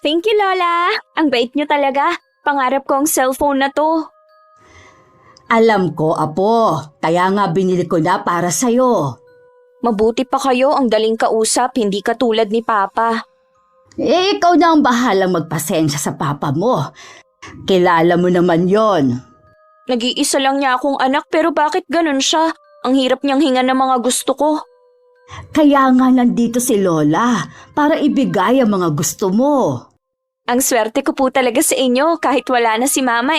Thank you, Lola. Ang bait niyo talaga. Pangarap ko ang cellphone na to. Alam ko, Apo. Kaya nga binili ko na para sa'yo. Mabuti pa kayo, ang daling kausap, hindi katulad ni Papa. Ikaw na ang bahalang magpasensya sa papa mo. Kilala mo naman yon. Nag-iisa lang niya akong anak pero bakit ganun siya? Ang hirap niyang hinga ng mga gusto ko. Kaya nga nandito si Lola para ibigay ang mga gusto mo. Ang swerte ko po talaga sa inyo kahit wala na si Mama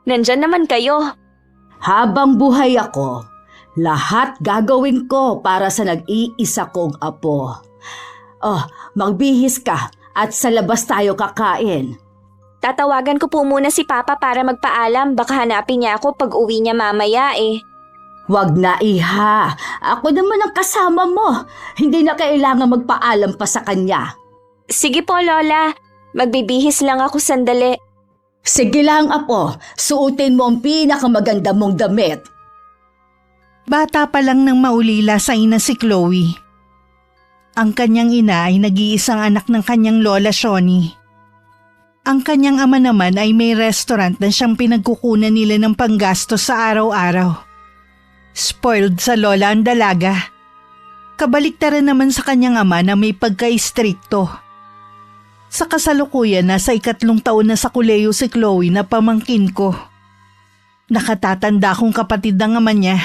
nandyan naman kayo. Habang buhay ako, lahat gagawin ko para sa nag-iisa kong apo. Oh, magbihis ka at sa labas tayo kakain. Tatawagan ko po muna si Papa para magpaalam. Baka hanapin niya ako pag uwi niya mamaya Wag na, Iha. Ako naman ang kasama mo. Hindi na kailangan magpaalam pa sa kanya. Sige po, Lola. Magbibihis lang ako sandali. Sige lang, Apo. Suotin mo ang pinakamaganda mong damit. Bata pa lang nang maulila sa ina si Chloe. Ang kanyang ina ay nag-iisang anak ng kanyang lola Shoni. Ang kanyang ama naman ay may restaurant na siyang pinagkukunan nila ng panggastos sa araw-araw. Spoiled sa lola ang dalaga. Kabaliktaran naman sa kanyang ama na may pagka-istrikto. Sa kasalukuyan, nasa 3 taon na sa kuleyo si Chloe na pamangkin ko. Nakatatanda kong kapatid ng ama niya.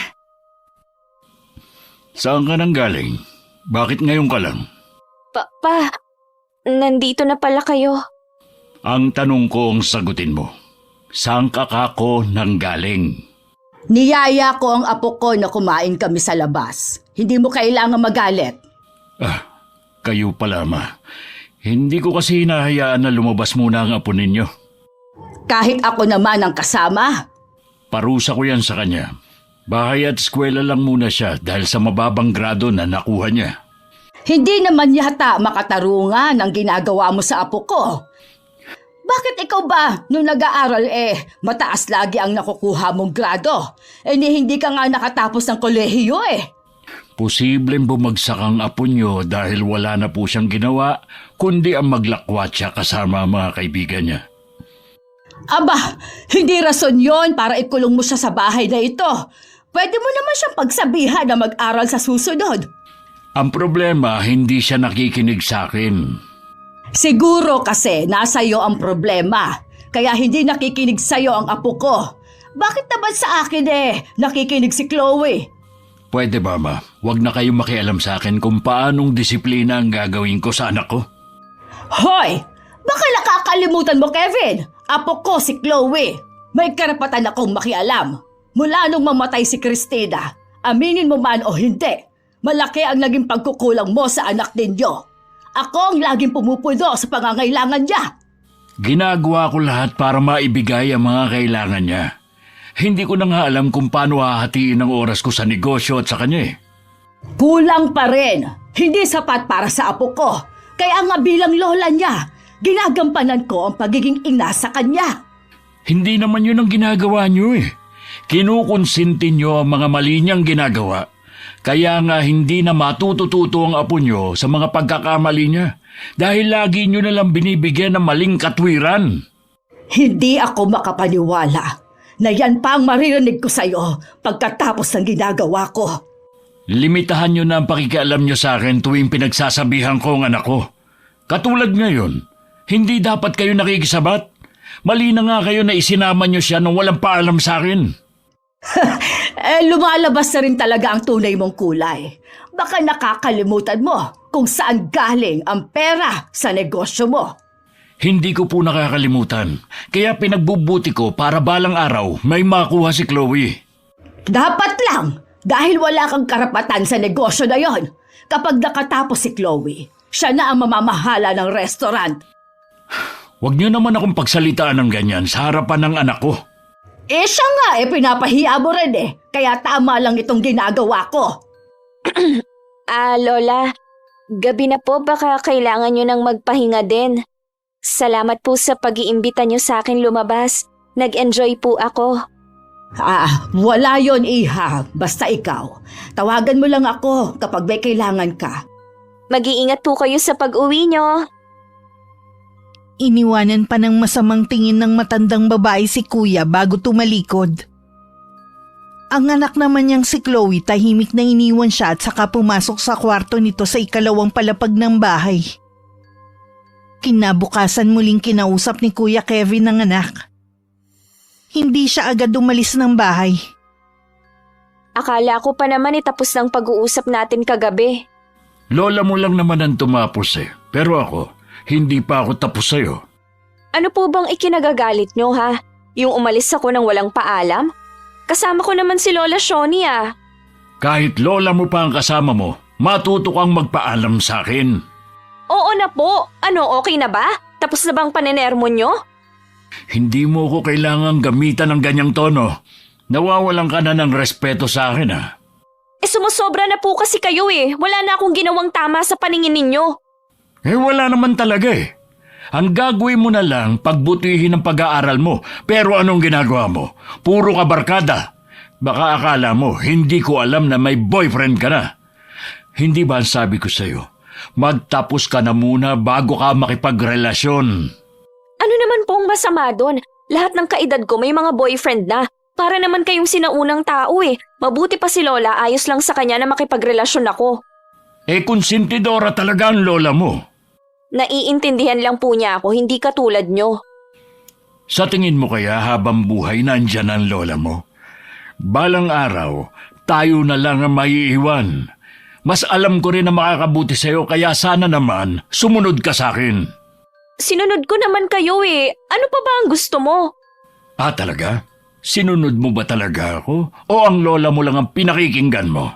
Saan ka nang galing? Bakit ngayon ka lang? Pa, nandito na pala kayo. Ang tanong ko ang sagutin mo. Saan ka kako nang galing? Niyaya ko ang apo ko na kumain kami sa labas. Hindi mo kailangan magalit. Kayo pala, Ma. Hindi ko kasi hinahayaan na lumabas muna ang apo ninyo. Kahit ako naman ang kasama. Parusa ko yan sa kanya. Bahay at eskwela lang muna siya dahil sa mababang grado na nakuha niya. Hindi naman yata makatarungan ang ginagawa mo sa apo ko. Bakit ikaw ba, nung nag-aaral mataas lagi ang nakukuha mong grado? Hindi ka nga nakatapos ng kolehiyo Posibleng bumagsak ang apo niyo dahil wala na po siyang ginawa, kundi ang maglakwat siya kasama ang mga kaibigan niya. Aba, hindi rason yon para ikulong mo siya sa bahay na ito. Pwede mo naman siyang pagsabihan na mag-aral sa susunod. Ang problema, hindi siya nakikinig sa akin. Siguro kasi nasa iyo ang problema, kaya hindi nakikinig sa iyo ang apo ko. Bakit naman sa akin nakikinig si Chloe? Pwede ba, Ma? Huwag na kayong makialam sa akin kung paanong disiplina ang gagawin ko sa anak ko. Hoy! Baka nakakalimutan mo, Kevin! Apo ko si Chloe. May karapatan akong makialam. Mula nung mamatay si Christina, aminin mo man o hindi, malaki ang naging pagkukulang mo sa anak ninyo. Ako ang laging pumupuno sa pangangailangan niya. Ginagawa ko lahat para maibigay ang mga kailangan niya. Hindi ko na nga alam kung paano hahatiin ang oras ko sa negosyo at sa kanya Kulang pa rin. Hindi sapat para sa apo ko. Kaya nga bilang lola niya, ginagampanan ko ang pagiging ina sa kanya. Hindi naman yun ang ginagawa niyo Kinukonsinti niyo ang mga mali niyang ginagawa. Kaya nga hindi na matututo ang apo niyo sa mga pagkakamali niya. Dahil lagi niyo nalang binibigyan ng maling katwiran. Hindi ako makapaniwala na yan pa ang maririnig ko sa iyo pagkatapos ng ginagawa ko. Limitahan niyo na ang pakikialam niyo sa akin tuwing pinagsasabihan ko ang anak ko. Katulad ngayon, hindi dapat kayo nakikisabat. Mali na nga kayo na isinama niyo siya nung walang paalam sa akin. Lumalabas na rin talaga ang tunay mong kulay. Baka nakakalimutan mo kung saan galing ang pera sa negosyo mo. Hindi ko po nakakalimutan. Kaya pinagbubuti ko para balang araw may makuha si Chloe. Dapat lang dahil wala kang karapatan sa negosyo na yon. Kapag nakatapos si Chloe, siya na ang mamamahala ng restaurant. Huwag niyo naman akong pagsalitaan ng ganyan sa harapan ng anak ko. Siya nga pinapahiya mo rin Kaya tama lang itong ginagawa ko. Lola, gabi na po baka kailangan nyo nang magpahinga din. Salamat po sa pag-iimbita nyo sa akin lumabas. Nag-enjoy po ako. Wala yon, Iha. Basta ikaw. Tawagan mo lang ako kapag may kailangan ka. Mag-iingat po kayo sa pag-uwi nyo. Iniwanan pa ng masamang tingin ng matandang babae si kuya bago tumalikod. Ang anak naman niyang si Chloe tahimik na iniwan siya at saka pumasok sa kwarto nito sa ikalawang palapag ng bahay. Kinabukasan muling kinausap ni Kuya Kevin ang anak. Hindi siya agad umalis ng bahay. Akala ko pa naman tapos ng pag-uusap natin kagabi. Lola mo lang naman ang tumapos eh. Pero ako, hindi pa ako tapos sa'yo. Ano po bang ikinagagalit nyo ha? Yung umalis ako nang walang paalam? Kasama ko naman si Lola Shoni ah. Kahit lola mo pa ang kasama mo, matuto kang magpaalam sa akin. Oo na po. Ano, okay na ba? Tapos na bang panenermo nyo? Hindi mo ko kailangang gamitan ng ganyang tono. Nawawalan ka na ng respeto sa akin ah. Sumusobra na po kasi kayo eh. Wala na akong ginawang tama sa paningin ninyo. Wala naman talaga eh. Ang gagawin mo na lang, pagbutihin ang pag-aaral mo. Pero anong ginagawa mo? Puro ka barkada. Baka akala mo, hindi ko alam na may boyfriend ka na. Hindi ba ang sabi ko sa'yo? Magtapos ka na muna bago ka makipagrelasyon. Ano naman pong masama doon? Lahat ng kaedad ko may mga boyfriend na. Para naman kayong sinaunang tao eh. Mabuti pa si Lola, ayos lang sa kanya na makipagrelasyon ako. Konsentidora talaga ang lola mo. Naiintindihan lang po niya ako, hindi katulad nyo. Sa tingin mo kaya habang buhay nandyan ang lola mo? Balang araw, tayo na lang ang maiiwan. Mas alam ko rin na makakabuti sa'yo kaya sana naman sumunod ka sa akin. Sinunod ko naman kayo eh. Ano pa ba ang gusto mo? Talaga? Sinunod mo ba talaga ako? O ang lola mo lang ang pinakikinggan mo?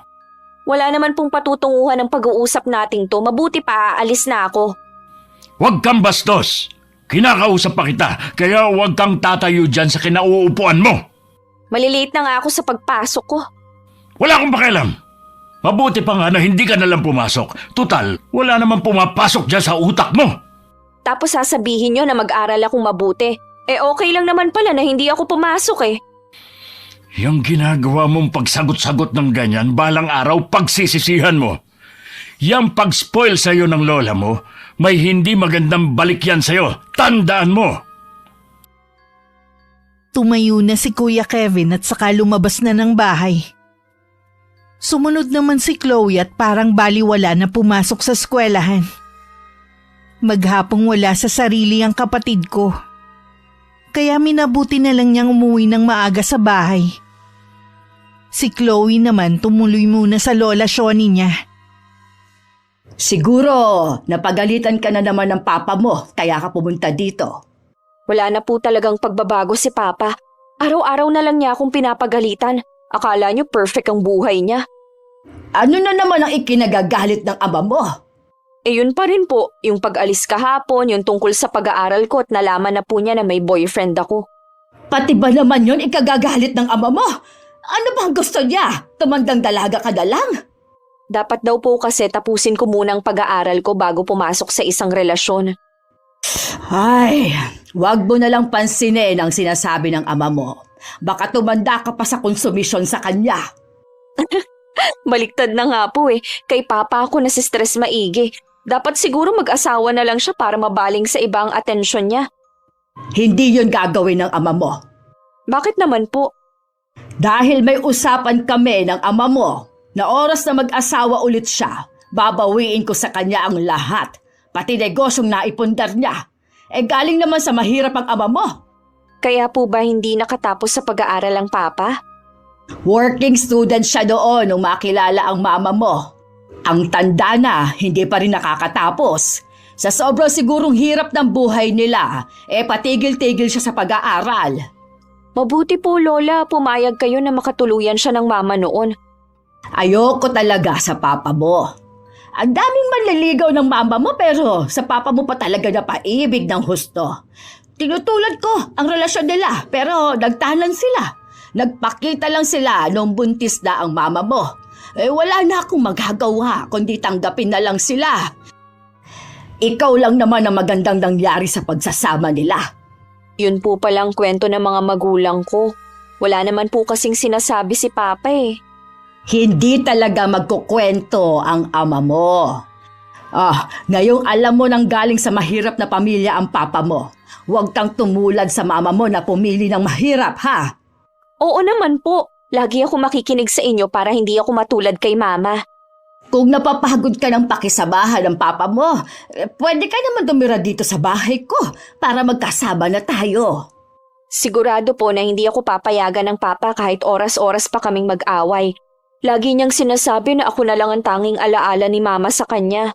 Wala naman pong patutunguhan ng pag-uusap nating to. Mabuti pa aalis na ako. Huwag kang bastos! Kinakausap pa kita, kaya huwag kang tatayo dyan sa kinauupuan mo! Maliliit na nga ako sa pagpasok ko. Wala akong pakialam! Mabuti pa nga na hindi ka nalang pumasok. Tutal, wala naman pumapasok dyan sa utak mo! Tapos sasabihin nyo na mag-aral akong mabuti. Okay lang naman pala na hindi ako pumasok eh. Yung ginagawa mong pagsagot-sagot ng ganyan, balang araw pagsisisihan mo. Yang pag-spoil sa'yo ng lola mo, may hindi magandang balik yan sa'yo. Tandaan mo! Tumayo na si Kuya Kevin at saka lumabas na ng bahay. Sumunod naman si Chloe at parang baliwala na pumasok sa eskwelahan. Maghapong wala sa sarili ang kapatid ko. Kaya minabuti na lang niyang umuwi ng maaga sa bahay. Si Chloe naman tumuloy muna sa Lola Shoni niya. Siguro, napagalitan ka na naman ng papa mo, kaya ka pumunta dito. Wala na po talagang pagbabago si Papa. Araw-araw na lang niya akong pinapagalitan. Akala niyo perfect ang buhay niya. Ano na naman ang ikinagagalit ng ama mo? Yun pa rin po, yung pag-alis kahapon, yung tungkol sa pag-aaral ko at nalaman na po niya na may boyfriend ako. Pati ba naman yun ikagagalit ng ama mo? Ano bang gusto niya? Tumandang dalaga ka na lang? Dapat daw po kasi tapusin ko muna ang pag-aaral ko bago pumasok sa isang relasyon. Ay, wag mo na lang pansinin ang sinasabi ng ama mo. Baka tumanda ka pa sa konsumisyon sa kanya. Baliktad na nga po eh. Kay Papa ako nasistress maigi. Dapat siguro mag-asawa na lang siya para mabaling sa ibang atensyon niya. Hindi yun gagawin ng ama mo. Bakit naman po? Dahil may usapan kami ng ama mo na oras na mag-asawa ulit siya, babawiin ko sa kanya ang lahat, pati negosyong naipundar niya. Galing naman sa mahirap ang ama mo. Kaya po ba hindi nakatapos sa pag-aaral ang Papa? Working student siya doon nung makilala ang mama mo. Ang tanda na, hindi pa rin nakakatapos. Sa sobrang sigurong hirap ng buhay nila, patigil-tigil siya sa pag-aaral. Mabuti po Lola, pumayag kayo na makatuluyan siya ng mama noon. Ayoko talaga sa papa mo. Ang daming manliligaw ng mama mo pero sa papa mo pa talaga napaibig ng husto. Tinutulad ko ang relasyon nila pero nagtahanan sila. Nagpakita lang sila nung buntis na ang mama mo. Wala na akong magagawa kundi tanggapin na lang sila. Ikaw lang naman ang magandang nangyari sa pagsasama nila. Yun po palang kwento ng mga magulang ko. Wala naman po kasing sinasabi si Papa eh. Hindi talaga magkukwento ang ama mo. Ngayong alam mo nang galing sa mahirap na pamilya ang papa mo. Huwag kang tumulad sa mama mo na pumili ng mahirap, ha? Oo naman po. Lagi ako makikinig sa inyo para hindi ako matulad kay mama. Kung napapagod ka ng pakisabahan ng papa mo, pwede ka naman tumira dito sa bahay ko para magkasama na tayo. Sigurado po na hindi ako papayagan ng papa kahit oras-oras pa kaming mag-away. Lagi niyang sinasabi na ako na lang ang tanging alaala ni mama sa kanya.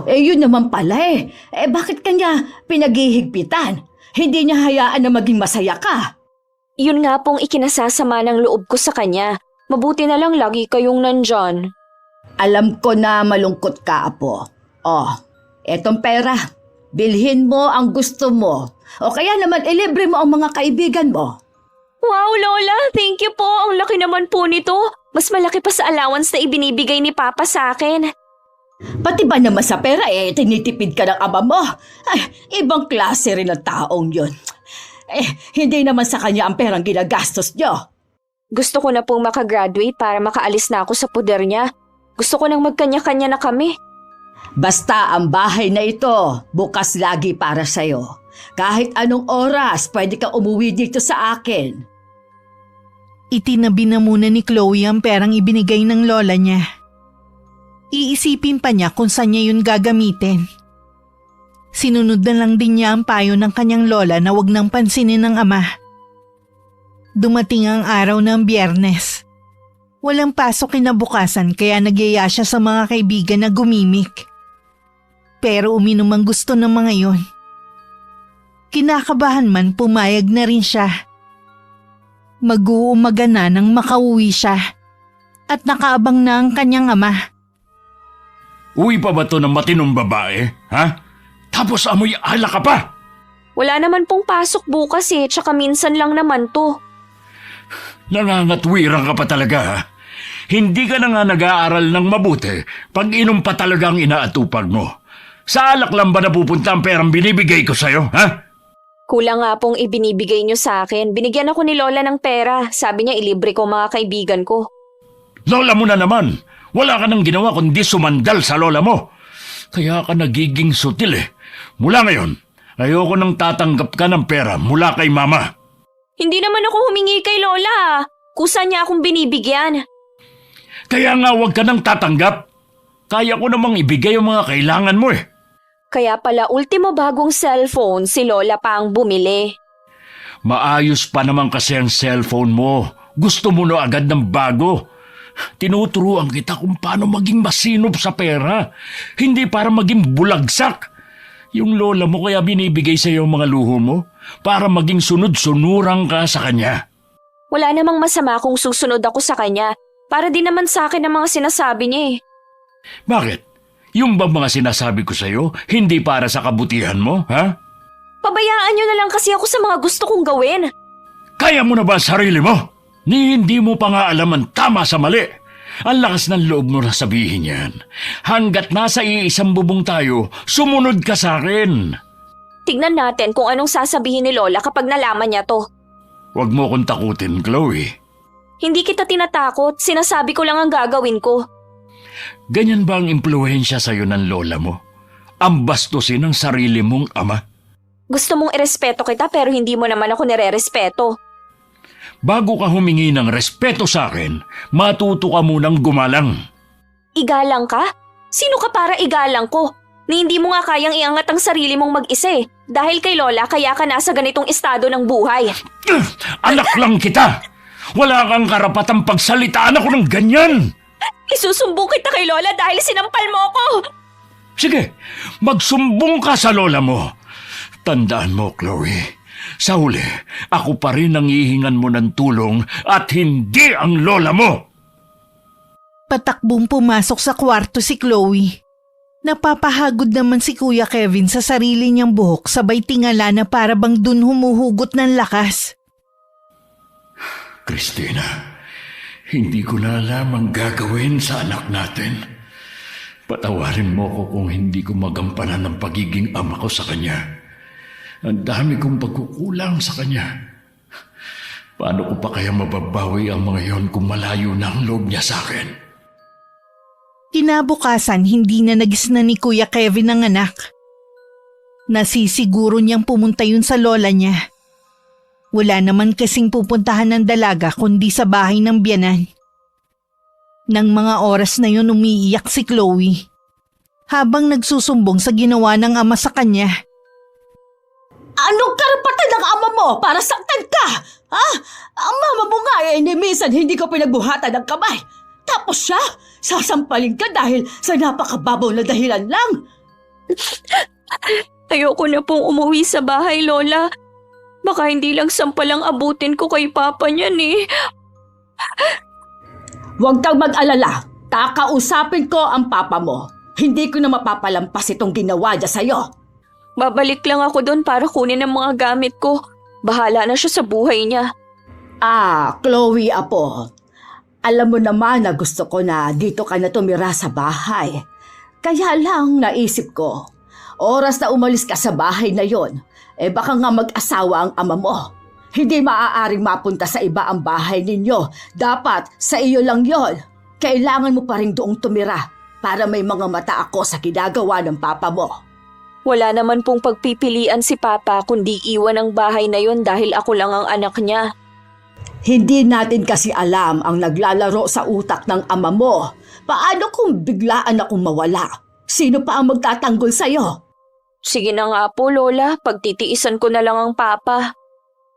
Yun naman pala eh. Bakit kanya pinaghihigpitan? Hindi niya hayaan na maging masaya ka. Yun nga pong ikinasasama ng loob ko sa kanya. Mabuti na lang lagi kayong nandyan. Alam ko na malungkot ka, Apo. Etong pera. Bilhin mo ang gusto mo. O kaya naman ilibre mo ang mga kaibigan mo. Wow, Lola! Thank you po! Ang laki naman po nito. Mas malaki pa sa allowance na ibinibigay ni Papa sa akin. Pati ba naman sa pera tinitipid ka ng ama mo? Ibang klase rin ang taong yun. Hindi naman sa kanya ang perang ginagastos nyo. Gusto ko na pong makagraduate para makaalis na ako sa puder niya. Gusto ko nang magkanya-kanya na kami. Basta ang bahay na ito, bukas lagi para sa'yo. Kahit anong oras, pwede kang umuwi dito sa akin. Itinabi na muna ni Chloe ang perang ibinigay ng lola niya. Iisipin pa niya kung saan niya yun gagamitin. Sinunod na lang din niya ang payo ng kanyang lola na wag nang pansinin ng ama. Dumating ang araw ng Biyernes. Walang pasok kinabukasan kaya nagyaya siya sa mga kaibigan na gumimik. Pero uminom ang gusto ng mga yon. Kinakabahan man pumayag na rin siya. Mag-uumaga na nang makauwi siya at nakaabang na ang kanyang ama. Uwi pa ba to ng matinong babae, ha? Tapos amoy alak ka pa! Wala naman pong pasok bukas tsaka minsan lang naman to. Nangangatwiran ka pa talaga, ha? Hindi ka na nga nag-aaral ng mabuti pag inom pa talaga ang inaatupag mo. Sa alak lang ba napupunta ang perang binibigay ko sa'yo, ha? Kulang nga pong ibinibigay niyo sa akin. Binigyan ako ni Lola ng pera. Sabi niya ilibre ko mga kaibigan ko. Lola mo na naman! Wala ka nang ginawa kundi sumandal sa lola mo. Kaya ka nagiging sutil eh. Mula ngayon, ayoko nang tatanggap ka ng pera mula kay mama. Hindi naman ako humingi kay Lola. Kusa niya akong binibigyan. Kaya nga huwag ka nang tatanggap. Kaya ko namang ibigay ang mga kailangan mo eh. Kaya pala ultimo bagong cellphone si Lola pa ang bumili. Maayos pa naman kasi ang cellphone mo. Gusto mo na agad ng bago. Tinuturuan kita kung paano maging masinop sa pera. Hindi para maging bulagsak. Yung lola mo kaya binibigay sa iyo mga luho mo para maging sunod-sunurang ka sa kanya. Wala namang masama kung susunod ako sa kanya. Para din naman sa akin ang mga sinasabi niya eh. Bakit? Yung ba mga sinasabi ko sa iyo hindi para sa kabutihan mo, ha? Pabayaan niyo na lang kasi ako sa mga gusto kong gawin. Kaya mo na ba sarili mo? Ni hindi mo pa nga alam ang tama sa mali. Ang lakas ng loob mo na sabihin yan. Hanggat nasa iisang bubong tayo, sumunod ka sa akin. Tignan natin kung anong sasabihin ni Lola kapag nalaman niya to. Huwag mo kong takutin, Chloe. Hindi kita tinatakot, sinasabi ko lang ang gagawin ko. Ganyan ba ang impluwensya sa'yo ng lola mo? Ang bastusin ng sarili mong ama? Gusto mong irespeto kita pero hindi mo naman ako nire-respeto. Bago ka humingi ng respeto sa akin, matuto ka munang gumalang. Igalang ka? Sino ka para igalang ko? Ni hindi mo nga kayang iangat ang sarili mong mag-isa eh. Dahil kay Lola kaya ka nasa ganitong estado ng buhay. Anak lang kita! Wala kang karapatang pagsalitaan ako ng ganyan! Isusumbong kita kay Lola dahil sinampal mo ako! Sige, magsumbong ka sa lola mo. Tandaan mo, Chloe. Sa huli, ako pa rin ang hihingan mo ng tulong at hindi ang lola mo. Patakbong pumasok sa kwarto si Chloe. Napapahagod naman si Kuya Kevin sa sarili niyang buhok sabay tingala na para bang dun humuhugot ng lakas. Christina, hindi ko na alam ang gagawin sa anak natin. Patawarin mo ko kung hindi ko magampanan ang pagiging ama ko sa kanya. Ang dami kong pagkukulang sa kanya. Paano ko pa kaya mababawi ang mga yon kung malayo na ang loob niya sa akin? Kinabukasan hindi na nagisna ni Kuya Kevin ang anak. Nasisiguro niyang pumunta yun sa lola niya. Wala naman kasing pupuntahan ng dalaga kundi sa bahay ng biyanan. Nang mga oras na yun umiiyak si Chloe habang nagsusumbong sa ginawa ng ama sa kanya. Anong karapatan ng ama mo para saktan ka? Ha? Ang mama mo nga ni minsan hindi ko pinagbuhatan ng kamay. Tapos siya, sasampalin ka dahil sa napakababaw na dahilan lang. Ayoko na pong umuwi sa bahay, Lola. Baka hindi lang sampalang abutin ko kay Papa niyan eh. Huwag kang mag-alala. Kakausapin ko ang papa mo. Hindi ko na mapapalampas itong ginawa niya sa'yo. Babalik lang ako doon para kunin ang mga gamit ko. Bahala na siya sa buhay niya. Chloe, apo. Alam mo naman na gusto ko na dito ka na tumira sa bahay. Kaya lang naisip ko, oras na umalis ka sa bahay na yon, baka nga mag-asawa ang ama mo. Hindi maaaring mapunta sa iba ang bahay ninyo. Dapat sa iyo lang yon. Kailangan mo pa rin doong tumira para may mga mata ako sa ginagawa ng papa mo. Wala naman pong pagpipilian si Papa kundi iwan ang bahay na yon dahil ako lang ang anak niya. Hindi natin kasi alam ang naglalaro sa utak ng ama mo. Paano kung biglaan akong mawala? Sino pa ang magtatanggol sa'yo? Sige na nga po, Lola. Pagtitiisan ko na lang ang Papa.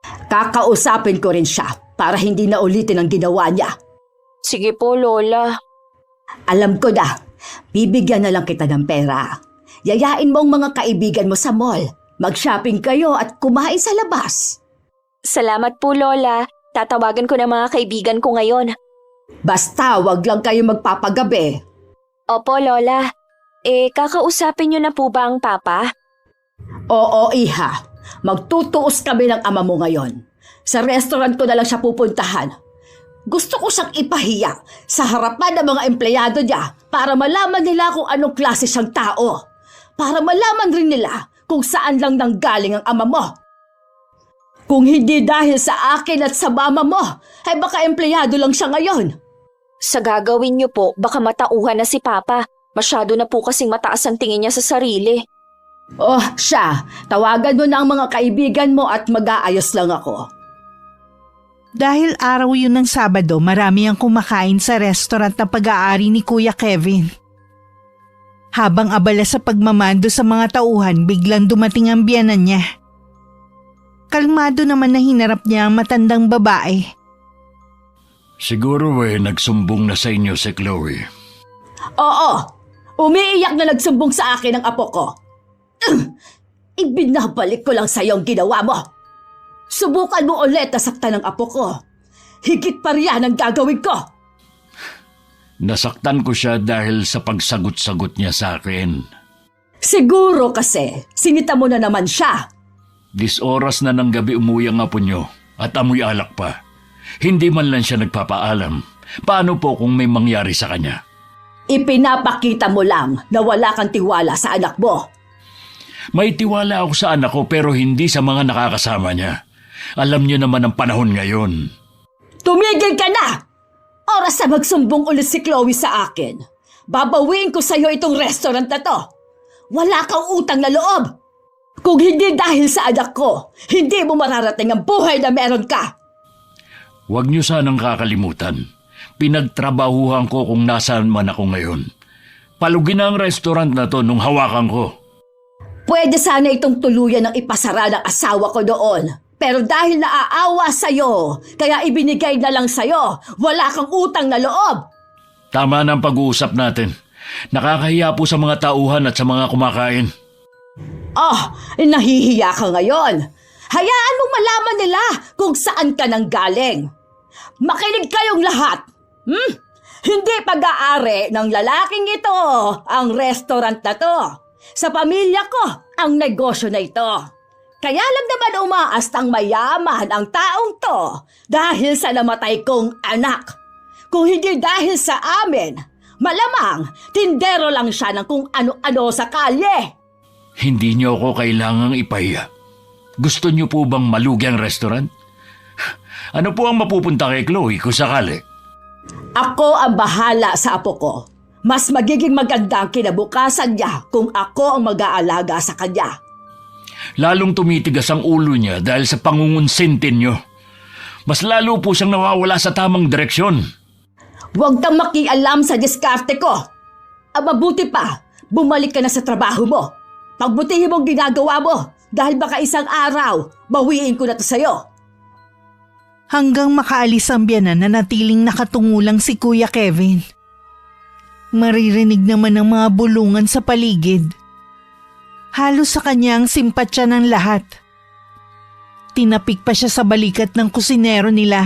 Kakausapin ko rin siya para hindi na ulitin ang ginawa niya. Sige po, Lola. Alam ko na, bibigyan na lang kita ng pera. Yayain mo ang mga kaibigan mo sa mall. Mag-shopping kayo at kumain sa labas. Salamat po, Lola. Tatawagan ko na mga kaibigan ko ngayon. Basta wag lang kayo magpapagabi. Opo, Lola. Kakausapin niyo na po ba ang Papa? Oo, iha. Magtutuos kami ng ama mo ngayon. Sa restaurant ko na lang siya pupuntahan. Gusto ko siyang ipahiya sa harapan ng mga empleyado niya para malaman nila kung anong klase siyang tao. Para malaman rin nila kung saan lang nanggaling ang ama mo. Kung hindi dahil sa akin at sa mama mo, ay baka empleyado lang siya ngayon. Sa gagawin niyo po, baka matauhan na si Papa. Masyado na po kasing mataas ang tingin niya sa sarili. Oh, siya. Tawagan mo na ang mga kaibigan mo at mag-aayos lang ako. Dahil araw yun ng Sabado, marami ang kumakain sa restaurant na pag-aari ni Kuya Kevin. Habang abala sa pagmamando sa mga tauhan, biglang dumating ang biyanan niya. Kalmado naman na hinarap niya ang matandang babae. Siguro nagsumbong na sa inyo si Chloe. Oo, umiiyak na nagsumbong sa akin ang apo ko. Ibinabalik ko lang sa iyo ang ginawa mo. Subukan mo ulit na saktan ng apo ko. Higit pa riyan ang gagawin ko. Nasaktan ko siya dahil sa pagsagot-sagot niya sa akin. Siguro kasi, sinita mo na naman siya. Oras na ng gabi umuwi ang apo niyo at amoy alak pa. Hindi man lang siya nagpapaalam. Paano po kung may mangyari sa kanya? Ipinapakita mo lang na wala kang tiwala sa anak mo. May tiwala ako sa anak ko pero hindi sa mga nakakasama niya. Alam niyo naman ang panahon ngayon. Tumigil ka na! Oras na magsumbong ulit si Chloe sa akin. Babawiin ko sa iyo itong restaurant na to. Wala kang utang na loob. Kung hindi dahil sa anak ko, hindi mo mararating ang buhay na meron ka. Huwag niyo sanang kakalimutan. Pinagtrabahuhan ko kung nasaan man ako ngayon. Palugin na ang restaurant na to nung hawakan ko. Pwede sana itong tuluyan ng ipasara ng asawa ko doon. Pero dahil naaawa sa'yo, kaya ibinigay na lang sa'yo. Wala kang utang na loob. Tama na ang pag-uusap natin. Nakakahiya po sa mga tauhan at sa mga kumakain. Nahihiya ka ngayon. Hayaan mong malaman nila kung saan ka nang galing. Makinig kayong lahat. Hindi pag-aari ng lalaking ito ang restaurant na to. Sa pamilya ko ang negosyo na ito. Kaya lang naman umaastang mayaman ang taong to dahil sa namatay kong anak. Kung hindi dahil sa amin, malamang tindero lang siya ng kung ano-ano sa kalye. Hindi niyo ako kailangang ipahiya. Gusto niyo po bang malugi ang restaurant? Ano po ang mapupunta kay Chloe kung sakali? Ako ang bahala sa apo ko. Mas magiging maganda ang kinabukasan niya kung ako ang mag-aalaga sa kanya. Lalong tumitigas ang ulo niya dahil sa pangungunsintin niyo. Mas lalo po siyang nawawala sa tamang direksyon. Huwag kang makialam sa diskarte ko. Ang mabuti pa, bumalik ka na sa trabaho mo. Pagbutihin mong ginagawa mo dahil baka isang araw, bawiin ko na to sa'yo. Hanggang makaalis ang biyanan na natiling nakatungulang si Kuya Kevin. Maririnig naman ang mga bulungan sa paligid. Halos sa kanya ang simpatsya ng lahat. Tinapik pa siya sa balikat ng kusinero nila.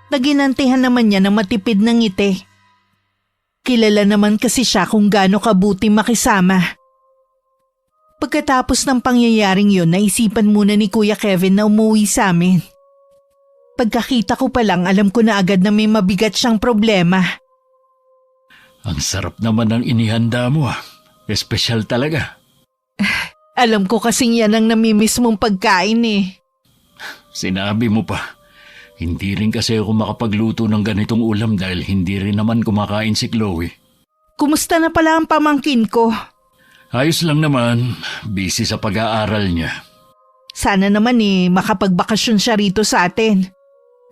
Naginantihan naman niya na matipid ng ngiti. Kilala naman kasi siya kung gaano kabuti makisama. Pagkatapos ng pangyayaring yun, naisipan muna ni Kuya Kevin na umuwi sa amin. Pagkakita ko pa lang, alam ko na agad na may mabigat siyang problema. Ang sarap naman ng inihanda mo ah. Espesyal talaga. Alam ko kasing yan ang namimiss mong pagkain eh. Sinabi mo pa. Hindi rin kasi ako makapagluto ng ganitong ulam dahil hindi rin naman kumakain si Chloe. Kumusta na pala ang pamangkin ko? Ayos lang naman. Busy sa pag-aaral niya. Sana naman makapagbakasyon siya rito sa atin.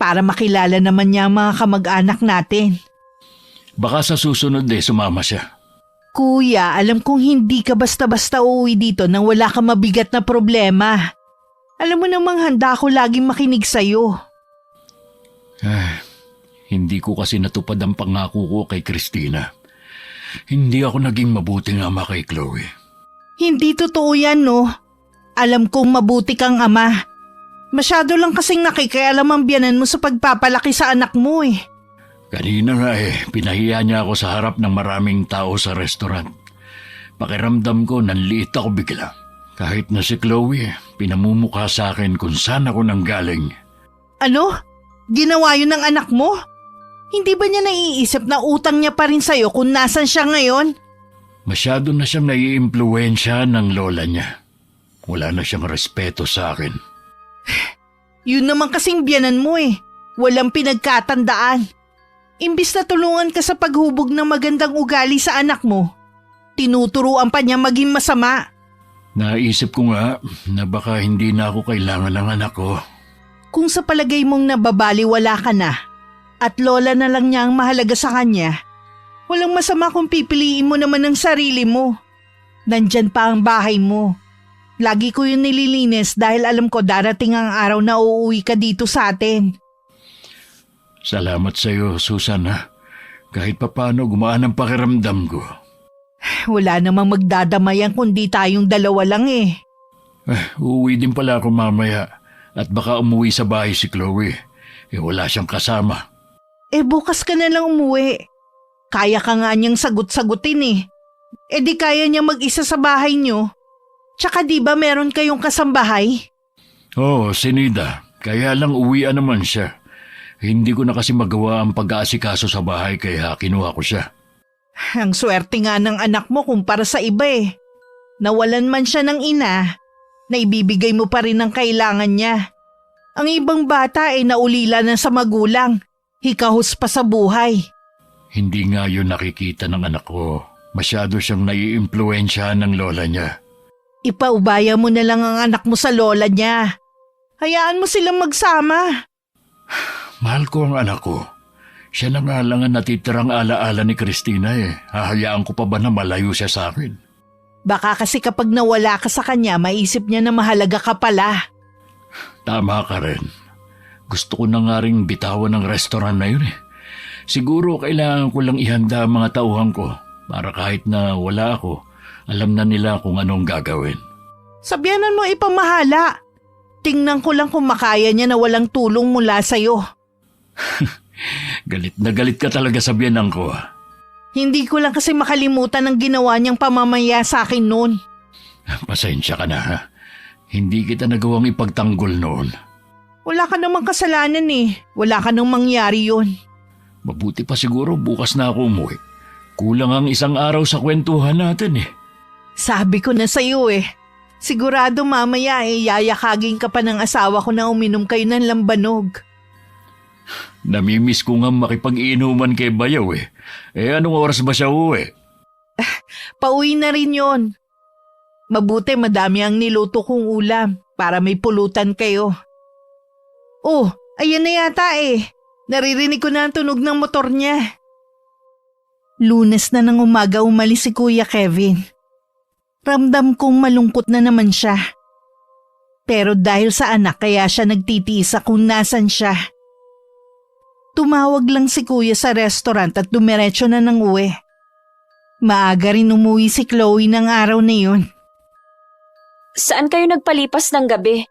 Para makilala naman niya ang mga kamag-anak natin. Baka sa susunod sumama siya. Kuya, alam kong hindi ka basta-basta uuwi dito nang wala ka mabigat na problema. Alam mo namang handa ako laging makinig sa'yo. Hindi ko kasi natupad ang pangako ko kay Christina. Hindi ako naging mabuting ama kay Chloe. Hindi totoo yan, no? Alam kong mabuti kang ama. Masyado lang kasing nakikialam ang biyanan mo sa pagpapalaki sa anak mo eh. Kanina nga pinahiya niya ako sa harap ng maraming tao sa restaurant. Pakiramdam ko nanliit ako bigla. Kahit na si Chloe, pinamumukha sa akin kung saan ako nanggaling. Ano? Ginawa yun ng anak mo? Hindi ba niya naiisip na utang niya pa rin sa'yo kung nasan siya ngayon? Masyado na siyang naiimpluwensya ng lola niya. Wala na siyang respeto sa akin. Yun naman kasing biyanan mo eh. Walang pinagkatandaan. Imbis na tulungan ka sa paghubog ng magandang ugali sa anak mo, tinuturuan pa niya maging masama. Naisip ko nga na baka hindi na ako kailangan ng anak ko. Kung sa palagay mong nababaliwala ka na at lola na lang niya ang mahalaga sa kanya, walang masama kung pipiliin mo naman ang sarili mo. Nandyan pa ang bahay mo. Lagi ko yun nililinis dahil alam ko darating ang araw na uuwi ka dito sa atin. Salamat sa iyo, Susan ha. Kahit papano gumaan ang pakiramdam ko. Wala namang magdadamayan kundi tayong dalawa lang eh. Uuwi din pala ako mamaya at baka umuwi sa bahay si Chloe. Wala siyang kasama. Bukas ka na lang umuwi. Kaya ka nga niyang sagot-sagutin eh. Di kaya niya mag-isa sa bahay niyo. Tsaka di ba meron kayong kasambahay? Oo, Sinida. Kaya lang uwian naman siya. Hindi ko na kasi magawa ang pag-aasikaso sa bahay kaya kinuha ko siya. Ang swerte nga ng anak mo kumpara sa iba eh. Nawalan man siya ng ina, naibibigay mo pa rin ang kailangan niya. Ang ibang bata ay naulila na sa magulang, hikahos pa sa buhay. Hindi nga yun nakikita ng anak ko. Masyado siyang naiimpluwensyahan ng lola niya. Ipaubaya mo na lang ang anak mo sa lola niya. Hayaan mo silang magsama. Mahal ko ang anak ko. Siya na nga lang ang natitirang alaala ni Christina Hahayaan ko pa ba na malayo siya sa akin? Baka kasi kapag nawala ka sa kanya, maisip niya na mahalaga ka pala. Tama ka rin. Gusto ko na nga rin bitawan ng restaurant na yun Siguro kailangan ko lang ihanda ang mga tauhan ko para kahit na wala ako, alam na nila kung anong gagawin. Sabihanan mo ipamahala. Tingnan ko lang kung makaya niya na walang tulong mula sa'yo. Galit na galit ka talaga sa biyanan ko. Hindi ko lang kasi makalimutan ang ginawa niyang pamamaya sa akin noon. Pasensya ka na ha. Hindi kita nagawang ipagtanggol noon. Wala ka namang kasalanan eh. Wala ka nang mangyari yun. Mabuti pa siguro bukas na ako umuwi. Kulang ang isang araw sa kwentuhan natin Sabi ko na sa'yo Sigurado mamaya yayakagin ka pa ng asawa ko na uminom kayo ng lambanog. Namimiss ko nga makipag-inuman kay Bayaw eh. Anong oras ba siya uwi? Pauwi na rin yon. Mabuti madami ang niluto kong ulam para may pulutan kayo. Oh, ayan na yata eh. Naririnig ko na ang tunog ng motor niya. Lunes na ng umaga umalis si Kuya Kevin. Ramdam kong malungkot na naman siya. Pero dahil sa anak kaya siya nagtitiisa kung nasan siya. Tumawag lang si Kuya sa restaurant at dumiretso na ng uwi. Maaga rin umuwi si Chloe ng araw na yun. Saan kayo nagpalipas ng gabi?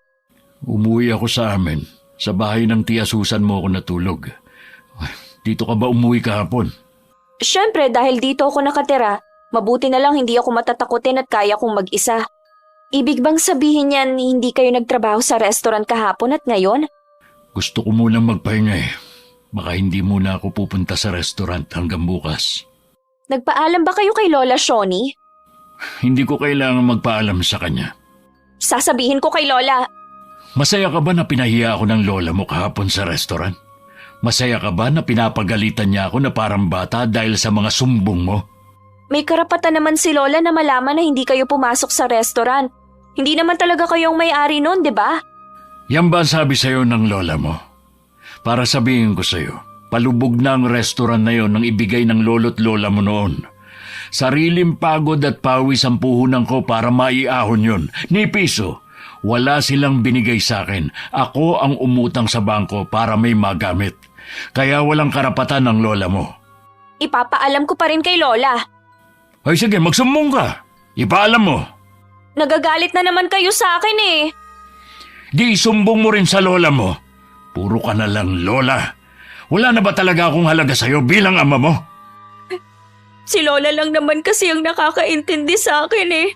Umuwi ako sa amin. Sa bahay ng tiya Susan mo ako natulog. Dito ka ba umuwi kahapon? Siyempre dahil dito ako nakatira, mabuti na lang hindi ako matatakutin at kaya kong mag-isa. Ibig bang sabihin yan hindi kayo nagtrabaho sa restaurant kahapon at ngayon? Gusto ko munang magpahinga eh. Baka hindi muna ako pupunta sa restaurant hanggang bukas. Nagpaalam ba kayo kay Lola Shoni? Hindi ko kailangan magpaalam sa kanya. Sasabihin ko kay Lola. Masaya ka ba na pinahiya ako ng lola mo kahapon sa restaurant? Masaya ka ba na pinapagalitan niya ako na parang bata dahil sa mga sumbong mo? May karapatan naman si Lola na malaman na hindi kayo pumasok sa restaurant. Hindi naman talaga kayong may-ari nun, di ba? Yan ba ang sabi sa'yo ng lola mo? Para sabihin ko sa'yo, palubog na ang restaurant na yon nang ibigay ng lolo't lola mo noon. Sariling pagod at pawis ang puhunan ko para maiahon yon. Ni piso, wala silang binigay sa akin. Ako ang umutang sa bangko para may magamit. Kaya walang karapatan ng lola mo. Ipapaalam ko pa rin kay Lola. Ay sige, magsumbong ka. Ipaalam mo. Nagagalit na naman kayo sa akin eh. Di sumbong mo rin sa lola mo. Puro ka na lang lola. Wala na ba talaga akong halaga sa'yo bilang ama mo? Si Lola lang naman kasi ang nakakaintindi sa akin eh.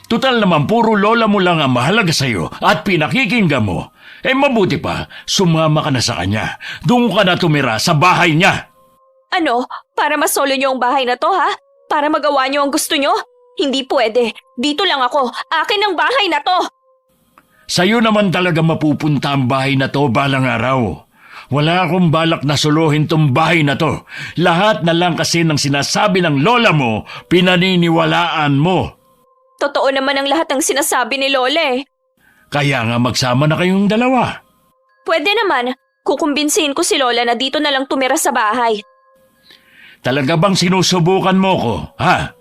Tutal naman puro lola mo lang ang mahalaga sa'yo at pinakikinggan mo. Mabuti pa, sumama ka na sa kanya. Doon ka na tumira sa bahay niya. Ano? Para masolo niyo ang bahay na to ha? Para magawa niyo ang gusto niyo? Hindi pwede. Dito lang ako. Akin ang bahay na to. Sa'yo naman talaga mapupunta ang bahay na to balang araw. Wala akong balak na suluhin tong bahay na to. Lahat na lang kasi ng sinasabi ng lola mo, pinaniniwalaan mo. Totoo naman ang lahat ng sinasabi ni Lola eh. Kaya nga magsama na kayong dalawa. Pwede naman. Kukumbinsihin ko si Lola na dito na lang tumira sa bahay. Talaga bang sinusubukan mo ko, ha?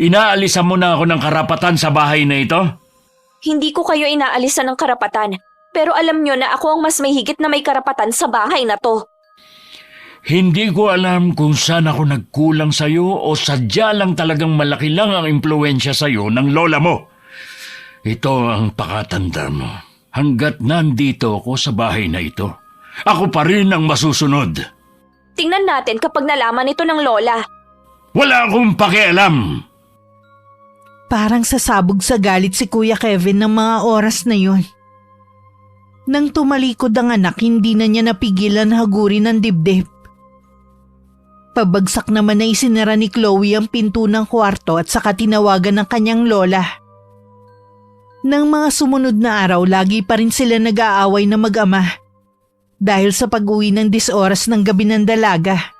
Inaalisan mo na ako ng karapatan sa bahay na ito? Hindi ko kayo inaalisan ng karapatan. Pero alam nyo na ako ang mas may higit na may karapatan sa bahay na to. Hindi ko alam kung saan ako nagkulang sa'yo o sadya lang talagang malaki lang ang impluensya sa'yo ng lola mo. Ito ang pakatanda mo. Hanggat nandito ako sa bahay na ito, ako pa rin ang masusunod. Tingnan natin kapag nalaman ito ng Lola. Wala akong pakialam! Parang sasabog sa galit si Kuya Kevin ng mga oras na yun. Nang tumalikod ang anak, hindi na niya napigilan hagurin ng dibdib. Pabagsak naman na isinara ni Chloe ang pinto ng kwarto at saka tinawagan ng kanyang lola. Nang mga sumunod na araw, lagi pa rin sila nag-aaway na mag-ama dahil sa pag-uwi ng 10 oras ng gabi ng dalaga.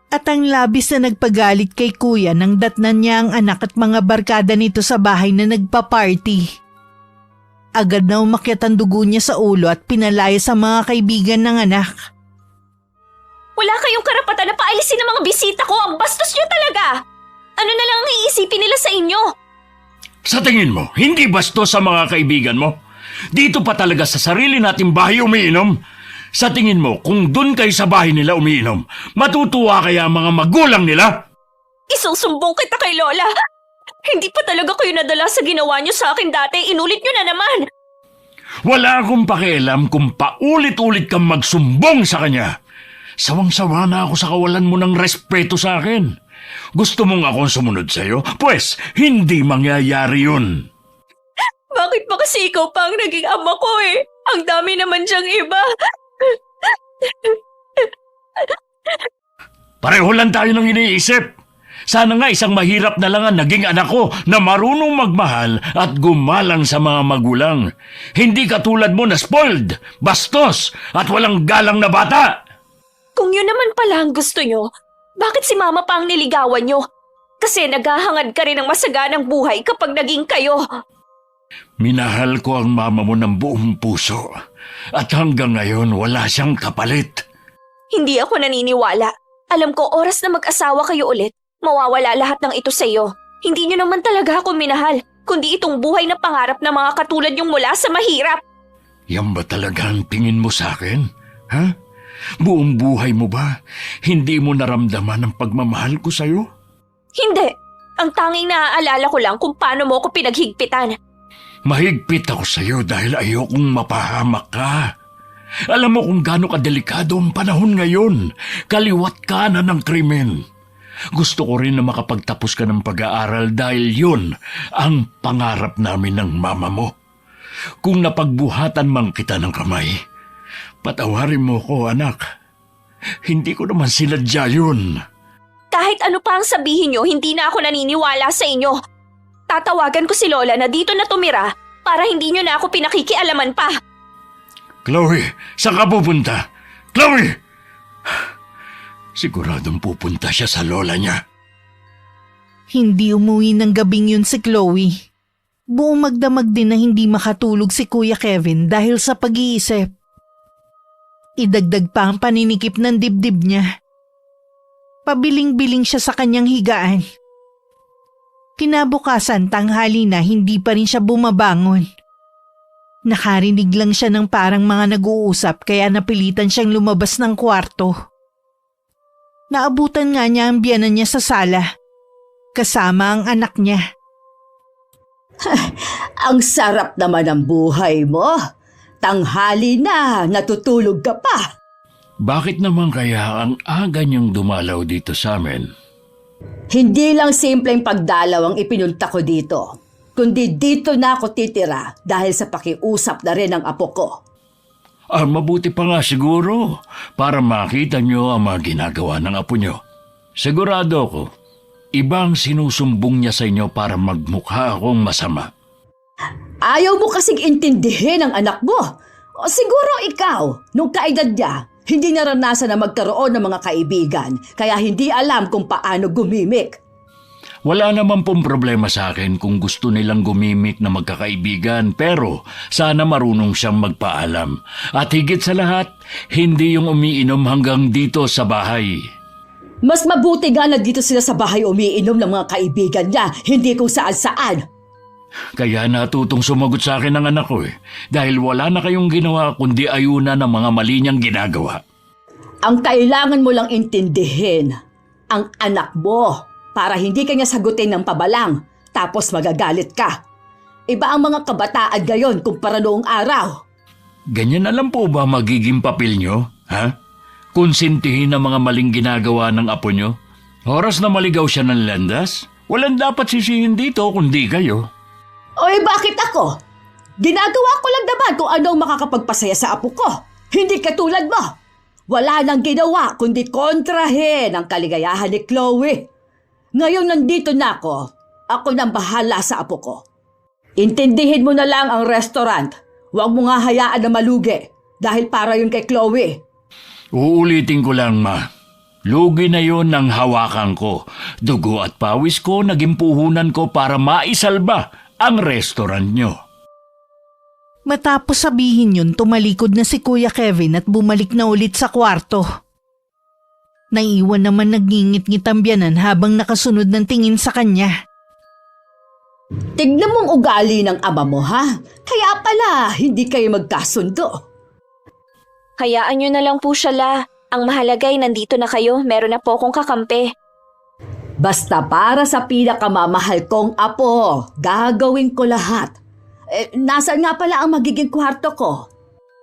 At ang labis na nagpagalit kay kuya nang datnan niya ang anak at mga barkada nito sa bahay na nagpa-party. Agad na umakyat ang dugo niya sa ulo at pinalaya sa mga kaibigan ng anak. Wala kayong karapatan na paalisin ng mga bisita ko. Ang bastos nyo talaga. Ano na lang ang iisipin nila sa inyo? Sa tingin mo, hindi bastos sa mga kaibigan mo? Dito pa talaga sa sarili nating bahay umiinom? Sa tingin mo, kung dun kayo sa bahay nila umiinom, matutuwa kaya ang mga magulang nila? Isusumbong kita kay Lola. Hindi pa talaga kayo nadala sa ginawa niyo sa akin dati. Inulit niyo na naman. Wala akong pakialam kung paulit-ulit kang magsumbong sa kanya. Sawang-sawa na ako sa kawalan mo ng respeto sa akin. Gusto mong akong sumunod sa'yo? Pues, hindi mangyayari yun. Bakit ba kasi ikaw pa ang naging ama ko eh? Ang dami naman diyang iba. Pareho lang tayo ng iniisip. Sana nga isang mahirap na lang ang naging anak ko na marunong magmahal at gumalang sa mga magulang. Hindi katulad mo na spoiled, bastos at walang galang na bata. Kung yun naman pala ang gusto nyo, bakit si Mama pa ang niligawan nyo? Kasi naghahangad ka rin ng masaganang buhay kapag naging kayo. Minahal ko ang mama mo ng buong puso at hanggang ngayon wala siyang kapalit. Hindi ako naniniwala. Alam ko oras na mag-asawa kayo ulit, mawawala lahat ng ito sa iyo. Hindi nyo naman talaga ako minahal, kundi itong buhay na pangarap ng mga katulad yung mula sa mahirap. Yan ba talaga ang tingin mo sa akin? Ha? Buong buhay mo ba? Hindi mo naramdaman ang pagmamahal ko sa'yo? Hindi. Ang tanging naaalala ko lang kung paano mo ako pinaghigpitan. Mahigpit ako sa'yo dahil ayokong mapahamak ka. Alam mo kung gaano kadelikado ang panahon ngayon. Kaliwat kanan ng krimen. Gusto ko rin na makapagtapos ka ng pag-aaral dahil yun ang pangarap namin ng mama mo. Kung napagbuhatan man kita ng kamay, patawarin mo ko, anak. Hindi ko naman sinadya yun. Kahit ano pa ang sabihin nyo, hindi na ako naniniwala sa inyo. Tatawagan ko si Lola na dito na tumira para hindi nyo na ako pinakikialaman pa. Chloe, saan ka pupunta? Chloe! Siguradong pupunta siya sa lola niya. Hindi umuwi ng gabing yun si Chloe. Buong magdamag din na hindi makatulog si Kuya Kevin dahil sa pag-iisip. Idagdag pa ang paninikip ng dibdib niya. Pabiling-biling siya sa kanyang higaan. Kinabukasan tanghali na hindi pa rin siya bumabangon. Nakarinig lang siya ng parang mga nag-uusap kaya napilitan siyang lumabas ng kwarto. Naabutan nga niya ang biyanan niya sa sala, kasama ang anak niya. Ang sarap naman ng buhay mo. Tanghali na, natutulog ka pa. Bakit naman kaya ang aga niyang dumalaw dito sa amin? Hindi lang simpleng pagdalaw ang ipinunta ko dito, kundi dito na ako titira dahil sa pakiusap na rin ng apo ko. Mabuti pa nga siguro para makita niyo ang mga ginagawa ng apo niyo. Sigurado ko, ibang sinusumbong niya sa inyo para magmukha akong masama. Ayaw mo kasing intindihin ang anak mo. O siguro ikaw, nung kaedad niya, hindi naranasan na magkaroon ng mga kaibigan, kaya hindi alam kung paano gumimik. Wala naman pong problema sa akin kung gusto nilang gumimik na magkakaibigan, pero sana marunong siyang magpaalam. At higit sa lahat, hindi yung umiinom hanggang dito sa bahay. Mas mabuti nga na dito sila sa bahay umiinom ng mga kaibigan niya, hindi kung saan-saan. Kaya natutong sumagot sa akin ng anak ko dahil wala na kayong ginawa kundi ayunan ng mga mali niyang ginagawa. Ang kailangan mo lang intindihin, ang anak mo, para hindi kanya sagutin ng pabalang, tapos magagalit ka. Iba ang mga kabataan ngayon kumpara noong araw. Ganyan na lang po ba magiging papel niyo, ha? Konsintihin ang mga maling ginagawa ng apo niyo? Oras na maligaw siya ng landas, walang dapat sisihin dito kundi kayo. Oy, bakit ako? Ginagawa ko lang naman kung anong makakapagpasaya sa apo ko. Hindi katulad mo. Wala nang ginawa kundi kontrahin ang kaligayahan ni Chloe. Ngayon nandito na ako. Ako nang bahala sa apo ko. Intindihin mo na lang ang restaurant. Huwag mo nga hayaan na malugi dahil para yun kay Chloe. Uulitin ko lang, ma. Lugi na yon ng hawakan ko. Dugo at pawis ko naging puhunan ko para maisalba ang restaurant nyo. Matapos sabihin yun, tumalikod na si Kuya Kevin at bumalik na ulit sa kwarto. Naiwan naman nagngingit-ngit ang biyanan habang nakasunod ng tingin sa kanya. Tignan mong ugali ng ama mo, ha? Kaya pala, hindi kayo magkasundo. Hayaan nyo na lang po siya, La. Ang mahalaga ay nandito na kayo, meron na po akong kakampi. Basta para sa pinakamamahal kong apo, gagawin ko lahat. Nasaan nga pala ang magiging kwarto ko?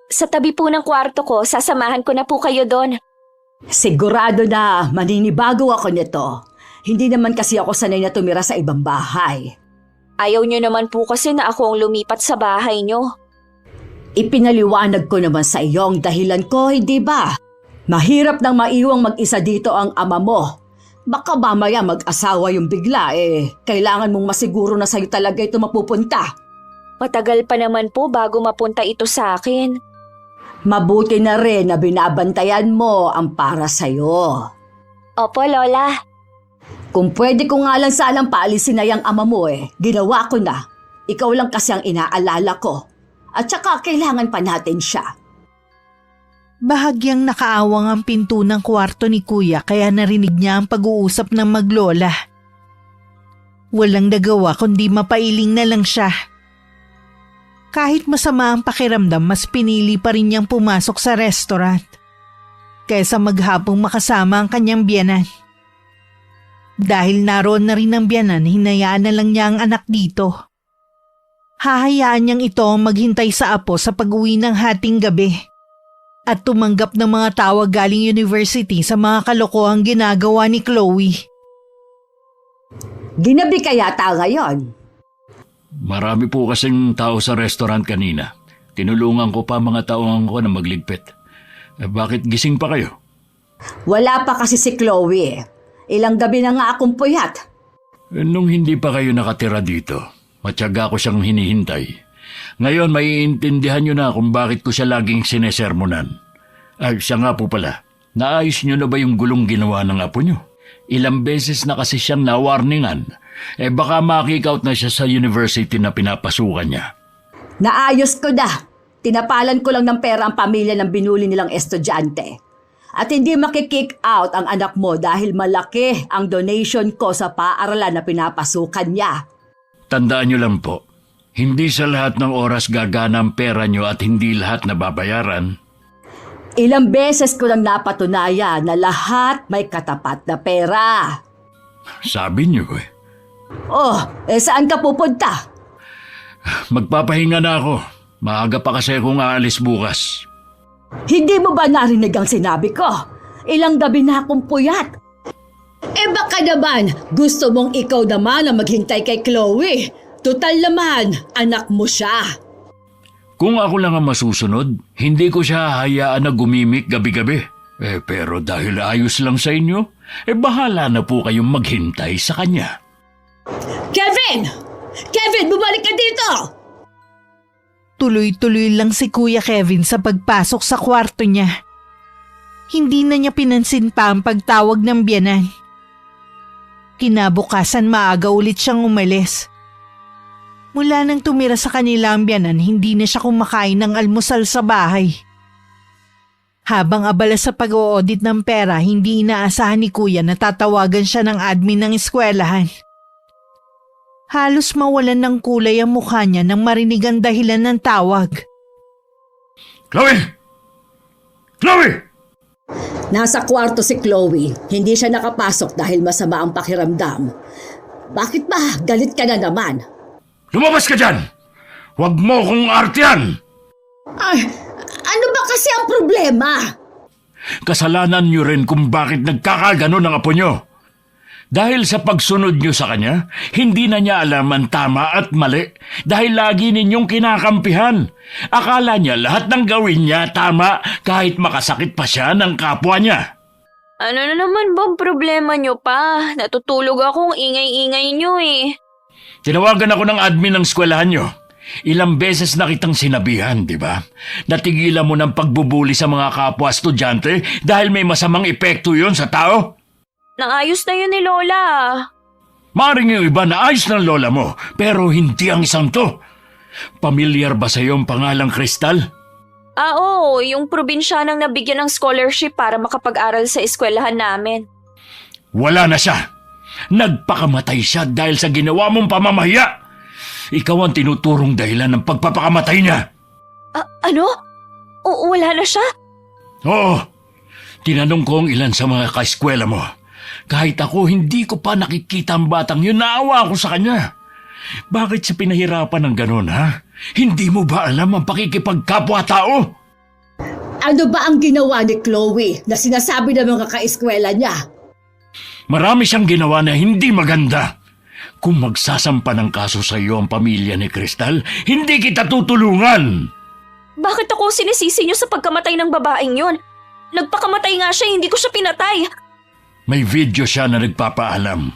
Sa tabi po ng kwarto ko, sasamahan ko na po kayo doon. Sigurado na maninibago ako nito. Hindi naman kasi ako sanay na tumira sa ibang bahay. Ayaw nyo naman po kasi na ako ang lumipat sa bahay nyo. Ipinaliwanag ko naman sa iyong dahilan ko, hindi ba? Mahirap nang maiwang mag-isa dito ang ama mo. Baka mamaya mag-asawa yung bigla kailangan mong masiguro na sa'yo talaga ito mapupunta. Matagal pa naman po bago mapunta ito sa akin. Mabuti na rin na binabantayan mo ang para sa'yo. Opo, Lola. Kung pwede ko nga lang sanang paalisin na yung ama mo ginawa ko na. Ikaw lang kasi ang inaalala ko. At saka kailangan pa natin siya. Bahagyang nakaawang ang pinto ng kwarto ni Kuya kaya narinig niya ang pag-uusap ng maglola. Walang nagawa kundi mapailing na lang siya. Kahit masama ang pakiramdam, mas pinili pa rin niyang pumasok sa restaurant kaysa maghapong makasama ang kanyang biyanan. Dahil naroon na rin ang biyanan, hinayaan na lang niya ang anak dito. Hahayaan niyang ito ang maghintay sa apo sa pag-uwi ng hating gabi at tumanggap ng mga tawag galing university sa mga kalokohang ginagawa ni Chloe. Ginabi ka yata ngayon. Marami po kasing tao sa restaurant kanina. Tinulungan ko pa mga taong ko na magligpit. Bakit gising pa kayo? Wala pa kasi si Chloe. Ilang gabi na nga akong puyat. Nung hindi pa kayo nakatira dito, matyaga ko siyang hinihintay. Ngayon maiintindihan niyo na kung bakit ko siya laging sinesermonan. Ay, siya nga po pala. Naayos niyo na ba yung gulong ginawa ng apo niyo? Ilang beses na kasi siyang nawarningan. Baka makikout na siya sa university na pinapasukan niya. Naayos ko na. Tinapalan ko lang ng pera ang pamilya ng binuli nilang estudyante. At hindi makikick out ang anak mo dahil malaki ang donation ko sa paaralan na pinapasukan niya. Tandaan niyo lang po, hindi sa lahat ng oras gagana ang pera niyo at hindi lahat nababayaran. Ilang beses ko lang napatunayan na lahat may katapat na pera. Sabi niyo Saan ka pupunta? Magpapahinga na ako. Maaga pa kasi akong aalis bukas. Hindi mo ba narinig ang sinabi ko? Ilang gabi na akong puyat. Baka naman, gusto mong ikaw naman na maghintay kay Chloe. Tutal naman, anak mo siya. Kung ako lang ang masusunod, hindi ko siya hayaan na gumimik gabi-gabi. Pero dahil ayos lang sa inyo, bahala na po kayong maghintay sa kanya. Kevin! Kevin, bumalik ka dito! Tuloy-tuloy lang si Kuya Kevin sa pagpasok sa kwarto niya. Hindi na niya pinansin pa ang pagtawag ng biyanan. Kinabukasan maaga ulit siyang umalis. Mula nang tumira sa kanila ang biyanan, hindi na siya kumakain ng almusal sa bahay. Habang abala sa pag-o-audit ng pera, hindi inaasahan ni Kuya na tatawagan siya ng admin ng eskwelahan. Halos mawalan ng kulay ang mukha niya nang marinig ang dahilan ng tawag. Chloe! Chloe! Nasa kwarto si Chloe. Hindi siya nakapasok dahil masama ang pakiramdam. Bakit ba? Galit ka na naman. Lumabas ka dyan! Huwag mo kong artiyan! Ay, ano ba kasi ang problema? Kasalanan niyo rin kung bakit nagkakagano ng apo niyo. Dahil sa pagsunod niyo sa kanya, hindi na niya alam ang tama at mali dahil lagi ninyong kinakampihan. Akala niya lahat ng gawin niya tama kahit makasakit pa siya ng kapwa niya. Ano na naman bang problema niyo pa? Natutulog akong ingay-ingay niyo Tinawagan ako ng admin ng eskwelahan niyo. Ilang beses na kitang sinabihan, di ba? Natigilan mo ng pagbubuli sa mga kapwa estudyante dahil may masamang epekto yon sa tao? Naayos na yun ni Lola. Maring yung iba na ayos ng lola mo, pero hindi ang isang to. Pamilyar ba sa iyo ang pangalang Crystal? Oo, yung probinsyanang nabigyan ng scholarship para makapag-aral sa eskwelahan namin. Wala na siya. Nagpakamatay siya dahil sa ginawa mong pamamahiya. Ikaw ang tinuturong dahilan ng pagpapakamatay niya. Ano? Wala na siya? Oo. Tinanong ko ang ilan sa mga kaeskwela mo. Kahit ako, hindi ko pa nakikita ang batang yun. Naawa ako sa kanya. Bakit siya pinahirapan ng ganon, ha? Hindi mo ba alam ang pakikipagkapwa-tao? Ano ba ang ginawa ni Chloe na sinasabi ng mga kaeskwela niya? Marami siyang ginawa na hindi maganda. Kung magsasampa ng kaso sa iyo ang pamilya ni Crystal, hindi kita tutulungan. Bakit ako sinisisi niyo sa pagkamatay ng babaeng yun? Nagpakamatay nga siya, hindi ko siya pinatay. May video siya na nagpapaalam.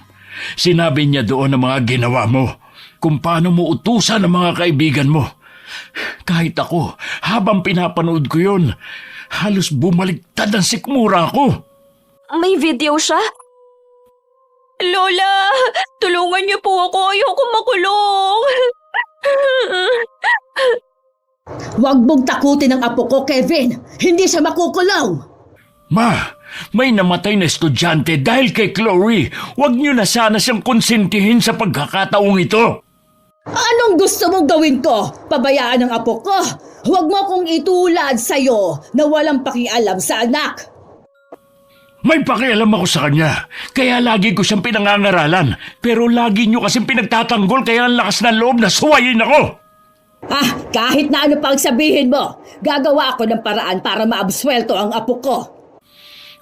Sinabi niya doon ang mga ginawa mo, kung paano mo utusan ang mga kaibigan mo. Kahit ako, habang pinapanood ko yun, halos bumaliktad ang sikmura ko. May video siya? Lola, tulungan niyo po ako. Ayoko makulong. Huwag mong takutin ang apo ko, Kevin. Hindi siya makukulong. Ma, may namatay na estudyante dahil kay Chloe. Huwag niyo na sana siyang konsentihin sa pagkakataong ito. Anong gusto mong gawin ko? Pabayaan ang apo ko? Huwag mo kong itulad sa'yo na walang pakialam sa anak. May pakialam ako sa kanya, kaya lagi ko siyang pinangangaralan. Pero lagi niyo kasing pinagtatanggol kaya ang lakas ng loob na suwayin ako. Kahit na ano pang sabihin mo, gagawa ako ng paraan para maabswelto ang apo ko.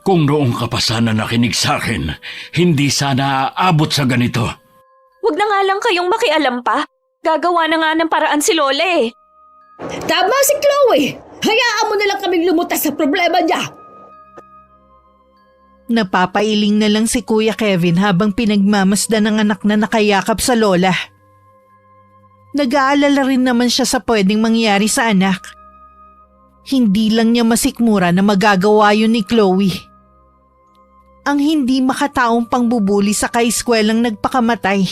Kung noong ka pa sana nakinig sa akin, hindi sana aabot sa ganito. Huwag na nga lang kayong makialam pa. Gagawa na nga ng paraan si Lola eh. Tama si Chloe! Hayaan mo na lang kaming lumutas sa problema niya. Napapailing na lang si Kuya Kevin habang pinagmamasdan ng anak na nakayakap sa lola. Nag-aalala rin naman siya sa pwedeng mangyari sa anak. Hindi lang niya masikmura na magagawa yun ni Chloe. Ang hindi makataong pangbubuli sa kaeskwelang nagpakamatay.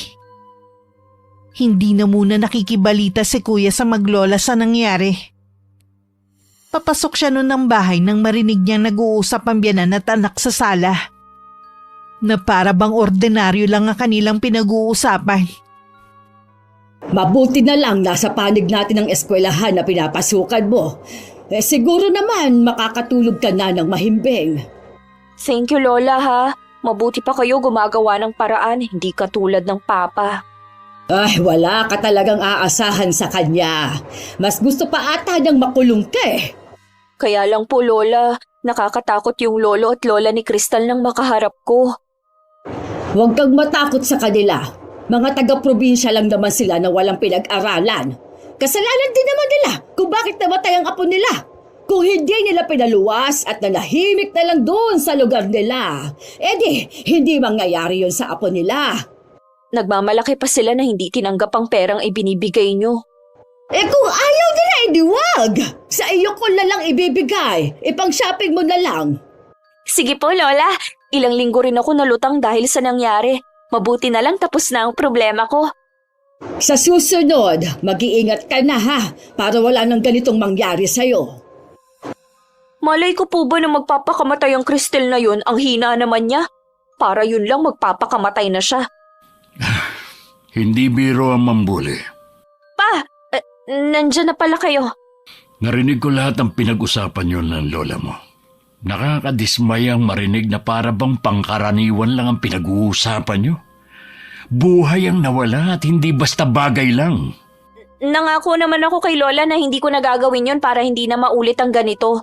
Hindi na muna nakikibalita si Kuya sa maglola sa nangyari. Papasok siya noon ng bahay nang marinig niyang nag-uusap ang biyanan at anak sa sala. Na para bang ordinaryo lang ang kanilang pinag-uusapan. Mabuti na lang nasa panig natin ang eskwelahan na pinapasukan mo. Siguro naman makakatulog ka na ng mahimbing. Thank you, Lola ha. Mabuti pa kayo gumagawa ng paraan, hindi katulad ng Papa. Wala ka talagang aasahan sa kanya. Mas gusto pa ata niyang makulong ka eh. Kaya lang po, Lola, nakakatakot yung lolo at lola ni Crystal nang makaharap ko. Huwag kang matakot sa kanila. Mga taga-probinsya lang naman sila na walang pinag-aralan. Kasalanan din naman nila kung bakit namatay ang apo nila. Kung hindi nila pinaluwas at nanahimik na lang doon sa lugar nila, hindi mangyayari yun sa apo nila. Nagmamalaki pa sila na hindi tinanggap ang perang ibinibigay nyo. Kung ayaw nila, wag! Sa iyo ko na lang ibibigay. Ipang-shopping mo na lang. Sige po, Lola. Ilang linggo rin ako nalutang dahil sa nangyari. Mabuti na lang tapos na ang problema ko. Sa susunod, mag-iingat ka na ha, para wala nang ganitong mangyari sa'yo. Malay ko po ba na magpapakamatay ang Crystal na yun, ang hina naman niya? Para yun lang magpapakamatay na siya. Hindi biro ang mambuli. Pa, nandyan na pala kayo. Narinig ko lahat ng pinag-usapan yun ng lola mo. Nakakadismayang marinig na para bang pangkaraniwan lang ang pinag-uusapan nyo. Buhay ang nawala at hindi basta bagay lang. Nangako naman ako kay Lola na hindi ko nagagawin yun para hindi na maulit ang ganito.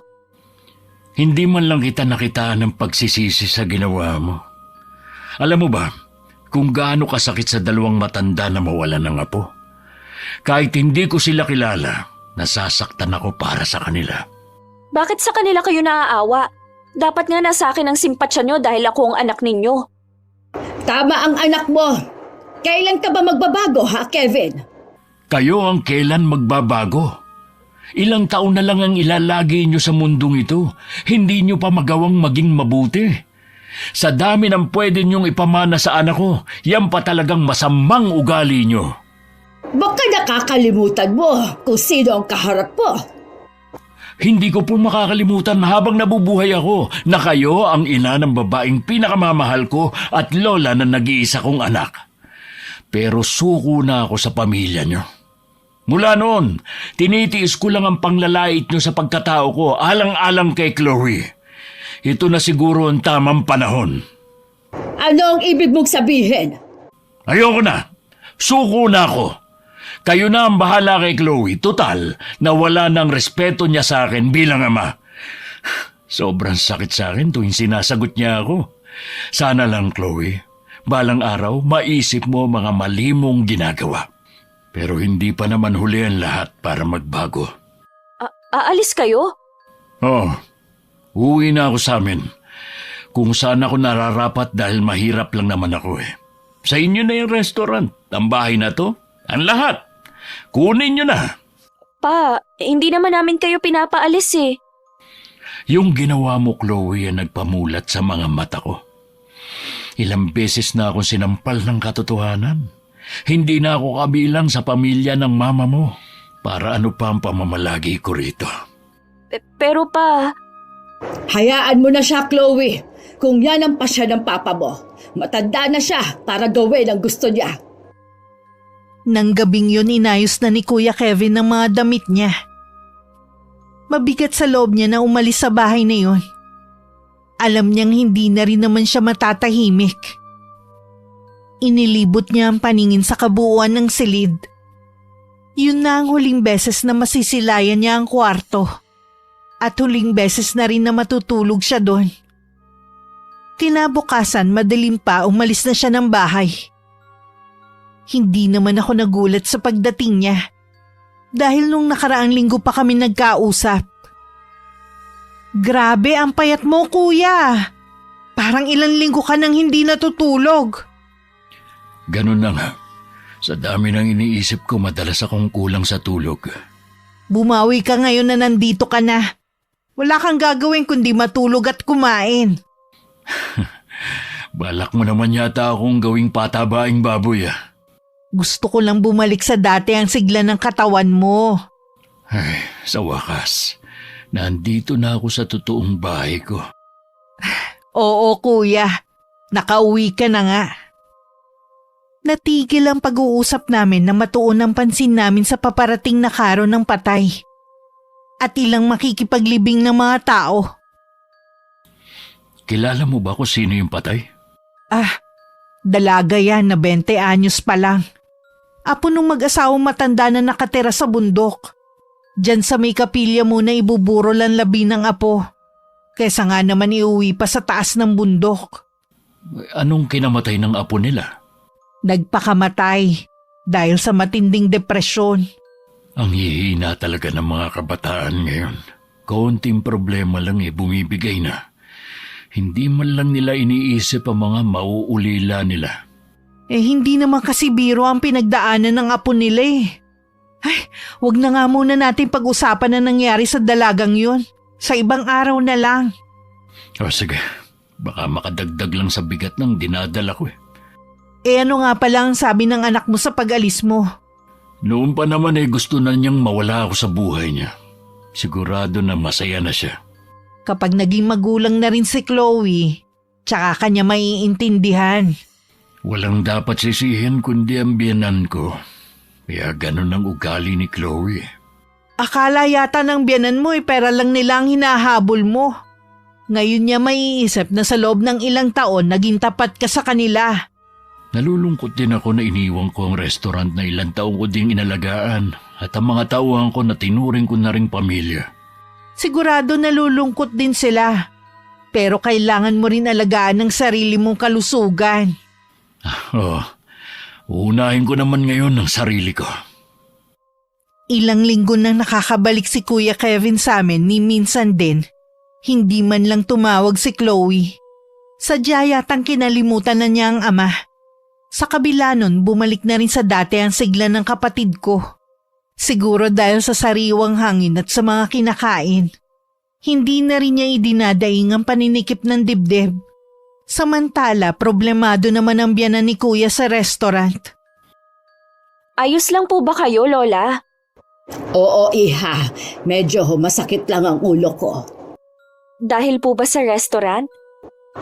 Hindi man lang kita nakitaan ng pagsisisi sa ginawa mo. Alam mo ba, kung gaano kasakit sa dalawang matanda na mawala ng apo? Kahit hindi ko sila kilala, nasasaktan ako para sa kanila. Bakit sa kanila kayo naaawa? Dapat nga nasa akin ang simpatsya nyo dahil ako ang anak ninyo. Tama ang anak mo. Kailan ka ba magbabago ha, Kevin? Kayo ang kailan magbabago? Ilang taon na lang ang ilalagi nyo sa mundong ito. Hindi nyo pa magawang maging mabuti. Sa dami ng pwede nyong ipamana sa anak ko, yan pa talagang masamang ugali nyo. Baka nakakalimutan mo kung sino ang kaharap mo. Hindi ko po makakalimutan habang nabubuhay ako na kayo ang ina ng babaeng pinakamamahal ko at lola ng nag-iisa kong anak. Pero suko na ako sa pamilya nyo. Mula noon, tinitiis ko lang ang panglalait nyo sa pagkatao ko alang-alang kay Chloe. Ito na siguro ang tamang panahon. Ano ang ibig mong sabihin? Ayoko na. Suko na ako. Kayo na ang bahala kay Chloe. Total, nawala ng respeto niya sa akin bilang ama. Sobrang sakit sa akin tuwing sinasagot niya ako. Sana lang, Chloe, balang araw maisip mo mga mali mong ginagawa. Pero hindi pa naman huli ang lahat para magbago. Aalis kayo? Oo. Uwi na ako sa amin. kung saan ako nararapat dahil mahirap lang naman ako eh. Sa inyo na yung restaurant, ang bahay na to, ang lahat. Kunin nyo na. Pa, hindi naman namin kayo pinapaalis eh. Yung ginawa mo, Chloe, ang nagpamulat sa mga mata ko. Ilang beses na akong sinampal ng katotohanan. Hindi na ako kabilang sa pamilya ng mama mo. Para ano pa ang pamamalagi ko rito? Pero pa, Hayaan mo na siya, Chloe. Kung yan ang pasya ng papa mo, matanda na siya para gawin ang gusto niya. Nang gabing yun, inayos na ni Kuya Kevin ang mga damit niya. Mabigat sa loob niya na umalis sa bahay na yun. Alam niyang hindi na rin naman siya matatahimik. Inilibot niya ang paningin sa kabuuan ng silid. Yun na ang huling beses na masisilayan niya ang kwarto. At huling beses na rin na matutulog siya doon. Kinabukasan, madilim pa, umalis na siya ng bahay. Hindi naman ako nagulat sa pagdating niya. Dahil nung nakaraang linggo pa kami nagkausap. Grabe, ang payat mo, kuya. Parang ilang linggo ka nang hindi natutulog. Ganun na nga. Sa dami ng iniisip ko, madalas akong kulang sa tulog. Bumawi ka ngayon na nandito ka na. Wala kang gagawin kundi matulog at kumain. Balak mo naman yata akong gawing patabaing baboy ah. Gusto ko lang bumalik sa dati ang sigla ng katawan mo. Ay, sa wakas, nandito na ako sa totoong bahay ko. Oo, kuya. Nakauwi ka na nga. Natigil ang pag-uusap namin na matuon ang pansin namin sa paparating na karo ng patay. At ilang makikipaglibing ng mga tao. Kilala mo ba kung sino yung patay? Dalaga yan na 20 anyos pa lang. Apo nung mag-asawang matanda na nakatira sa bundok. Diyan sa may kapilya muna ibuburo lang labi ng apo. Kesa nga naman iuwi pa sa taas ng bundok. Anong kinamatay ng apo nila? Nagpakamatay dahil sa matinding depresyon. Ang hihina talaga ng mga kabataan ngayon. Kaunting problema lang bumibigay na. Hindi man lang nila iniisip ang mga mauulila nila. Hindi naman kasi biro ang pinagdaanan ng apo nila eh. Ay, wag na nga muna natin pag-usapan na nangyari sa dalagang yun. Sa ibang araw na lang. O sige, baka makadagdag lang sa bigat ng dinadala ko eh. Ano nga pala ang sabi ng anak mo sa pag-alis mo? Noon pa naman gusto na niyang mawala ako sa buhay niya. Sigurado na masaya na siya. Kapag naging magulang na rin si Chloe, tsaka kanya maiintindihan. Walang dapat sisihin kundi ang biyanan ko. Kaya ganun ang ugali ni Chloe. Akala yata ng biyanan mo pera lang nila ang hinahabol mo. Ngayon niya maiisip na sa loob ng ilang taon naging tapat ka sa kanila. Nalulungkot din ako na iniwan ko ang restaurant na ilang taong ko ding inalagaan at ang mga tauhan ko na tinuring ko na ring pamilya. Sigurado nalulungkot din sila. Pero kailangan mo rin alagaan ang sarili mong kalusugan. Uunahin ko naman ngayon ang sarili ko. Ilang linggo nang nakakabalik si Kuya Kevin sa amin ni minsan din. Hindi man lang tumawag si Chloe. Sadya yatang kinalimutan na niya ang ama. Sa kabila nun, bumalik na rin sa dati ang sigla ng kapatid ko. Siguro dahil sa sariwang hangin at sa mga kinakain. Hindi na rin niya idinadaing ang paninikip ng dibdib. Samantala, problemado naman ang biyanan ni Kuya sa restaurant. ayos lang po ba kayo, Lola? Oo, iha. Medyo masakit lang ang ulo ko. Dahil po ba sa restaurant?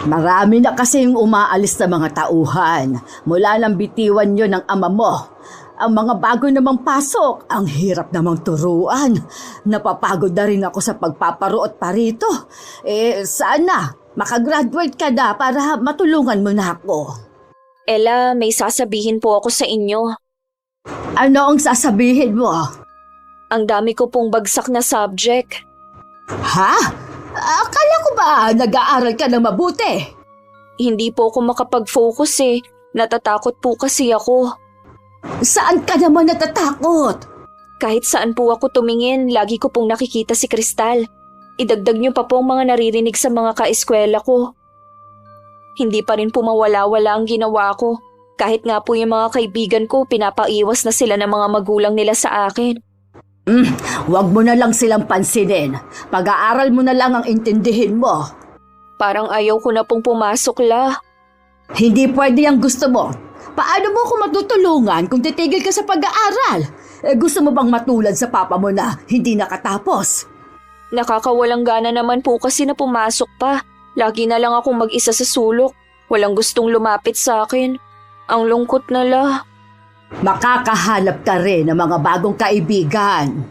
Marami na kasi yung umaalis na mga tauhan. Mula nang bitiwan nyo ng ama mo. Ang mga bago namang pasok, ang hirap namang turuan. Napapagod na rin ako sa pagpaparuot pa rito. Sana makagraduate ka na para matulungan mo na ako. Ella, may sasabihin po ako sa inyo. Ano ang sasabihin mo? Ang dami ko pong bagsak na subject. Ha? Akala ko ba nag-aaral ka ng mabuti? Hindi po ako makapag-focus eh. Natatakot po kasi ako. Saan ka naman natatakot? Kahit saan po ako tumingin, lagi ko pong nakikita si Kristal. Idagdag niyo pa po ang mga naririnig sa mga kaeskwela ko. Hindi pa rin po mawala-wala ang ginawa ko. Kahit nga po yung mga kaibigan ko, pinapaiwas na sila ng mga magulang nila sa akin. Huwag mo na lang silang pansinin. Pag-aaral mo na lang ang intindihin mo. Parang ayaw ko na pong pumasok, La. Hindi pwede ang gusto mo. Paano mo ako matutulungan kung titigil ka sa pag-aaral? Gusto mo bang matulad sa papa mo na hindi nakatapos? Nakakawalang gana naman po kasi na pumasok pa. Lagi na lang akong mag-isa sa sulok. Walang gustong lumapit sa akin. Ang lungkot na, La. Makakahanap ka rin ng mga bagong kaibigan.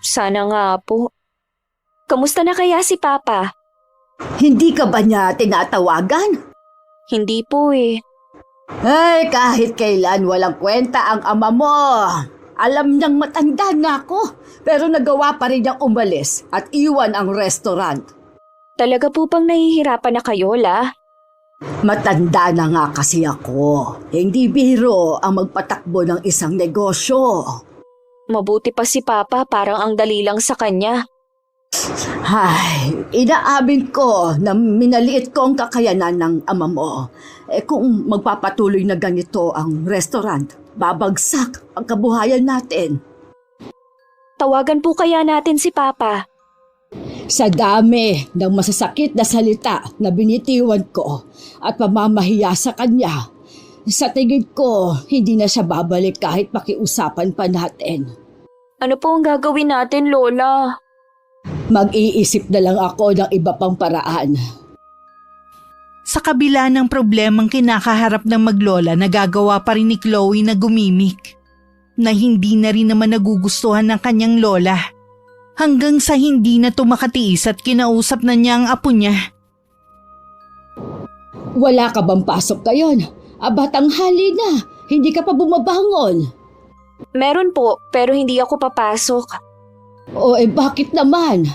Sana nga po. Kamusta na kaya si Papa? Hindi ka ba niya tinatawagan? Hindi po eh. Ay, kahit kailan walang kwenta ang ama mo. Alam niyang matanda na ako, pero nagawa pa rin niyang umalis at iwan ang restaurant. Talaga po bang nahihirapan na kayo, La? Matanda na nga kasi ako. Hindi biro ang magpatakbo ng isang negosyo. Mabuti pa si Papa, parang ang dali lang sa kanya. Ay, inaamin ko na minaliit ko ang kakayanan ng ama mo. Kung magpapatuloy na ganito ang restaurant, babagsak ang kabuhayan natin. Tawagan po kaya natin si Papa. Sa dami ng masasakit na salita na binitiwan ko at pamamahiya sa kanya, sa tingin ko hindi na siya babalik kahit pakiusapan pa natin. Ano po ang gagawin natin, Lola? Mag-iisip na lang ako ng iba pang paraan. Sa kabila ng problemang kinakaharap ng maglola, nagagawa pa rin ni Chloe na gumimik. Na hindi na rin naman nagugustuhan ng kanyang lola. Hanggang sa hindi na tumakatiis at kinausap na niya ang apo niya. Wala ka bang pasok ngayon? Tanghali na, hindi ka pa bumabangon. Meron po, pero hindi ako papasok. Bakit naman?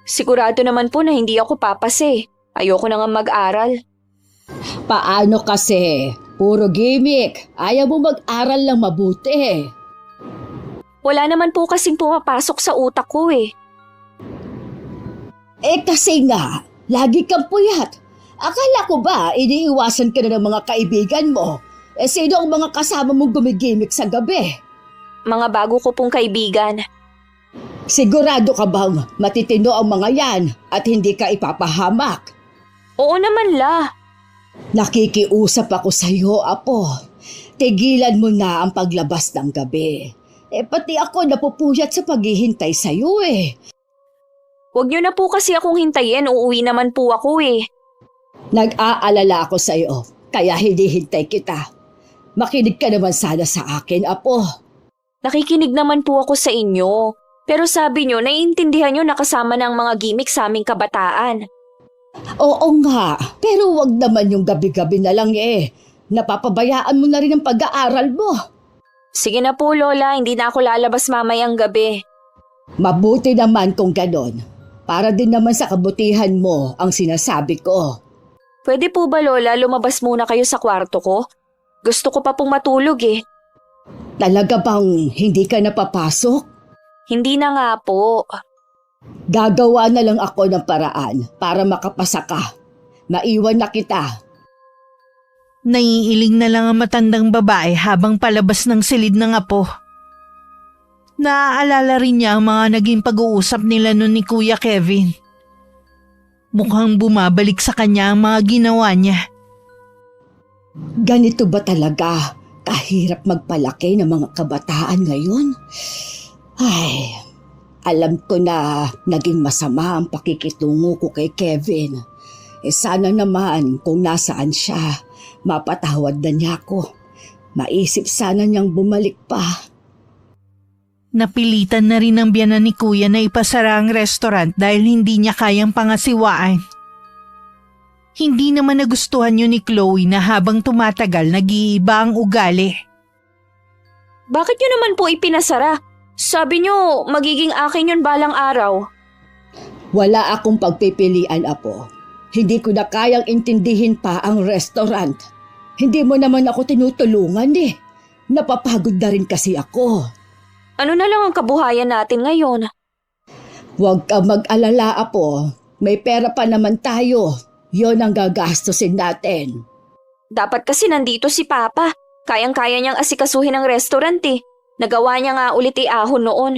Sigurado naman po na hindi ako papase. Ayoko na nga mag-aral. Paano kasi? Puro gimmick. Ayaw mo mag-aral lang mabuti. Wala naman po kasing pumapasok sa utak ko eh. Kasi nga, lagi kang puyat. Akala ko ba iniiwasan ka na ng mga kaibigan mo? Sino ang mga kasama mong gumigimik sa gabi? Mga bago ko pong kaibigan. Sigurado ka bang matitino ang mga yan at hindi ka ipapahamak? Oo naman, La. Nakikiusap ako sa iyo, Apo. Tigilan mo na ang paglabas ng gabi. Pati ako napupuyat sa paghihintay sa iyo eh. Huwag niyo na po kasi akong hintayin, uuwi naman po ako eh. Nag-aalala ako sa iyo, kaya hinihintay kita. Makinig ka naman sana sa akin, Apo. Nakikinig naman po ako sa inyo. Pero sabi niyo, naiintindihan niyo na kasama ng mga gimmick sa aming kabataan. Oo nga, pero wag naman yung gabi-gabi na lang eh. Napapabayaan mo na rin ang pag-aaral mo. Sige na po, Lola, hindi na ako lalabas mamayang gabi. Mabuti naman kung ganon. Para din naman sa kabutihan mo ang sinasabi ko. Pwede po ba, Lola, lumabas muna kayo sa kwarto ko? Gusto ko pa pong matulog eh. Talaga bang hindi ka napapasok? Hindi na nga po. Gagawa na lang ako ng paraan para makapasa ka. Maiwan na kita. Naiiling na lang ang matandang babae habang palabas ng silid ng apo. Naaalala rin niya ang mga naging pag-uusap nila noon ni Kuya Kevin. Mukhang bumabalik sa kanya ang mga ginawa niya. Ganito ba talaga kahirap magpalaki ng mga kabataan ngayon? Ay, alam ko na naging masama ang pakikitungo ko kay Kevin. Sana naman kung nasaan siya, mapatawad na niya ako. Maisip sana niyang bumalik pa. Napilitan na rin ang biyanan ni Kuya na ipasara ang restaurant dahil hindi niya kayang pangasiwaan. Hindi naman nagustuhan yun ni Chloe na habang tumatagal nag-iiba ang ugali. Bakit niyo naman po ipinasara? Sabi niyo, magiging akin yun balang araw. Wala akong pagpipilian, Apo. Hindi ko na kayang intindihin pa ang restaurant. Hindi mo naman ako tinutulungan eh. Napapagod na rin kasi ako. Ano na lang ang kabuhayan natin ngayon? Huwag ka mag-alala, Apo. May pera pa naman tayo. Yon ang gagastusin natin. Dapat kasi nandito si Papa. Kayang-kaya niyang asikasuhin ang restaurant eh. Nagawa niya nga ulit iahon noon.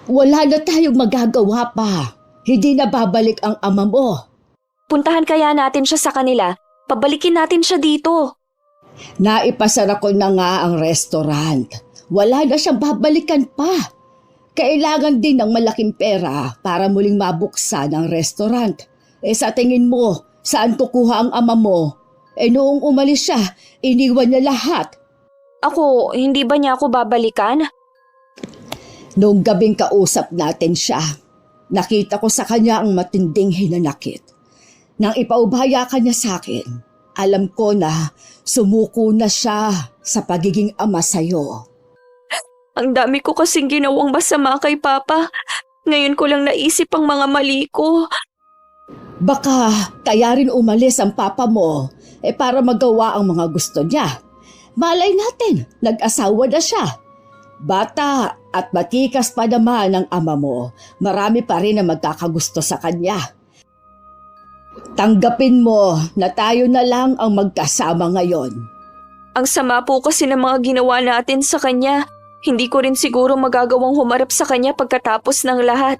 Wala na tayong magagawa pa. Hindi na babalik ang ama mo. Puntahan kaya natin siya sa kanila. Pabalikin natin siya dito. Naipasara ko na nga ang restaurant. Wala na siyang babalikan pa. Kailangan din ng malaking pera para muling mabuksan ang restaurant. Sa tingin mo, saan kukuha ang ama mo? Noong umalis siya, iniwan niya lahat. Ako, hindi ba niya ako babalikan? Noong gabing kausap natin siya, nakita ko sa kanya ang matinding hinanakit. Nang ipaubaya ka niya sa akin, alam ko na sumuko na siya sa pagiging ama sa'yo. Ang dami ko kasing ginawang masama kay Papa. Ngayon ko lang naisip ang mga mali ko. Baka kaya rin umalis ang papa mo para magawa ang mga gusto niya. Malay natin, nag-asawa na siya. Bata at matikas pa naman ang ama mo, marami pa rin ang magkakagusto sa kanya. Tanggapin mo na tayo na lang ang magkasama ngayon. Ang sama po kasi ng mga ginawa natin sa kanya. Hindi ko rin siguro magagawang humarap sa kanya pagkatapos ng lahat.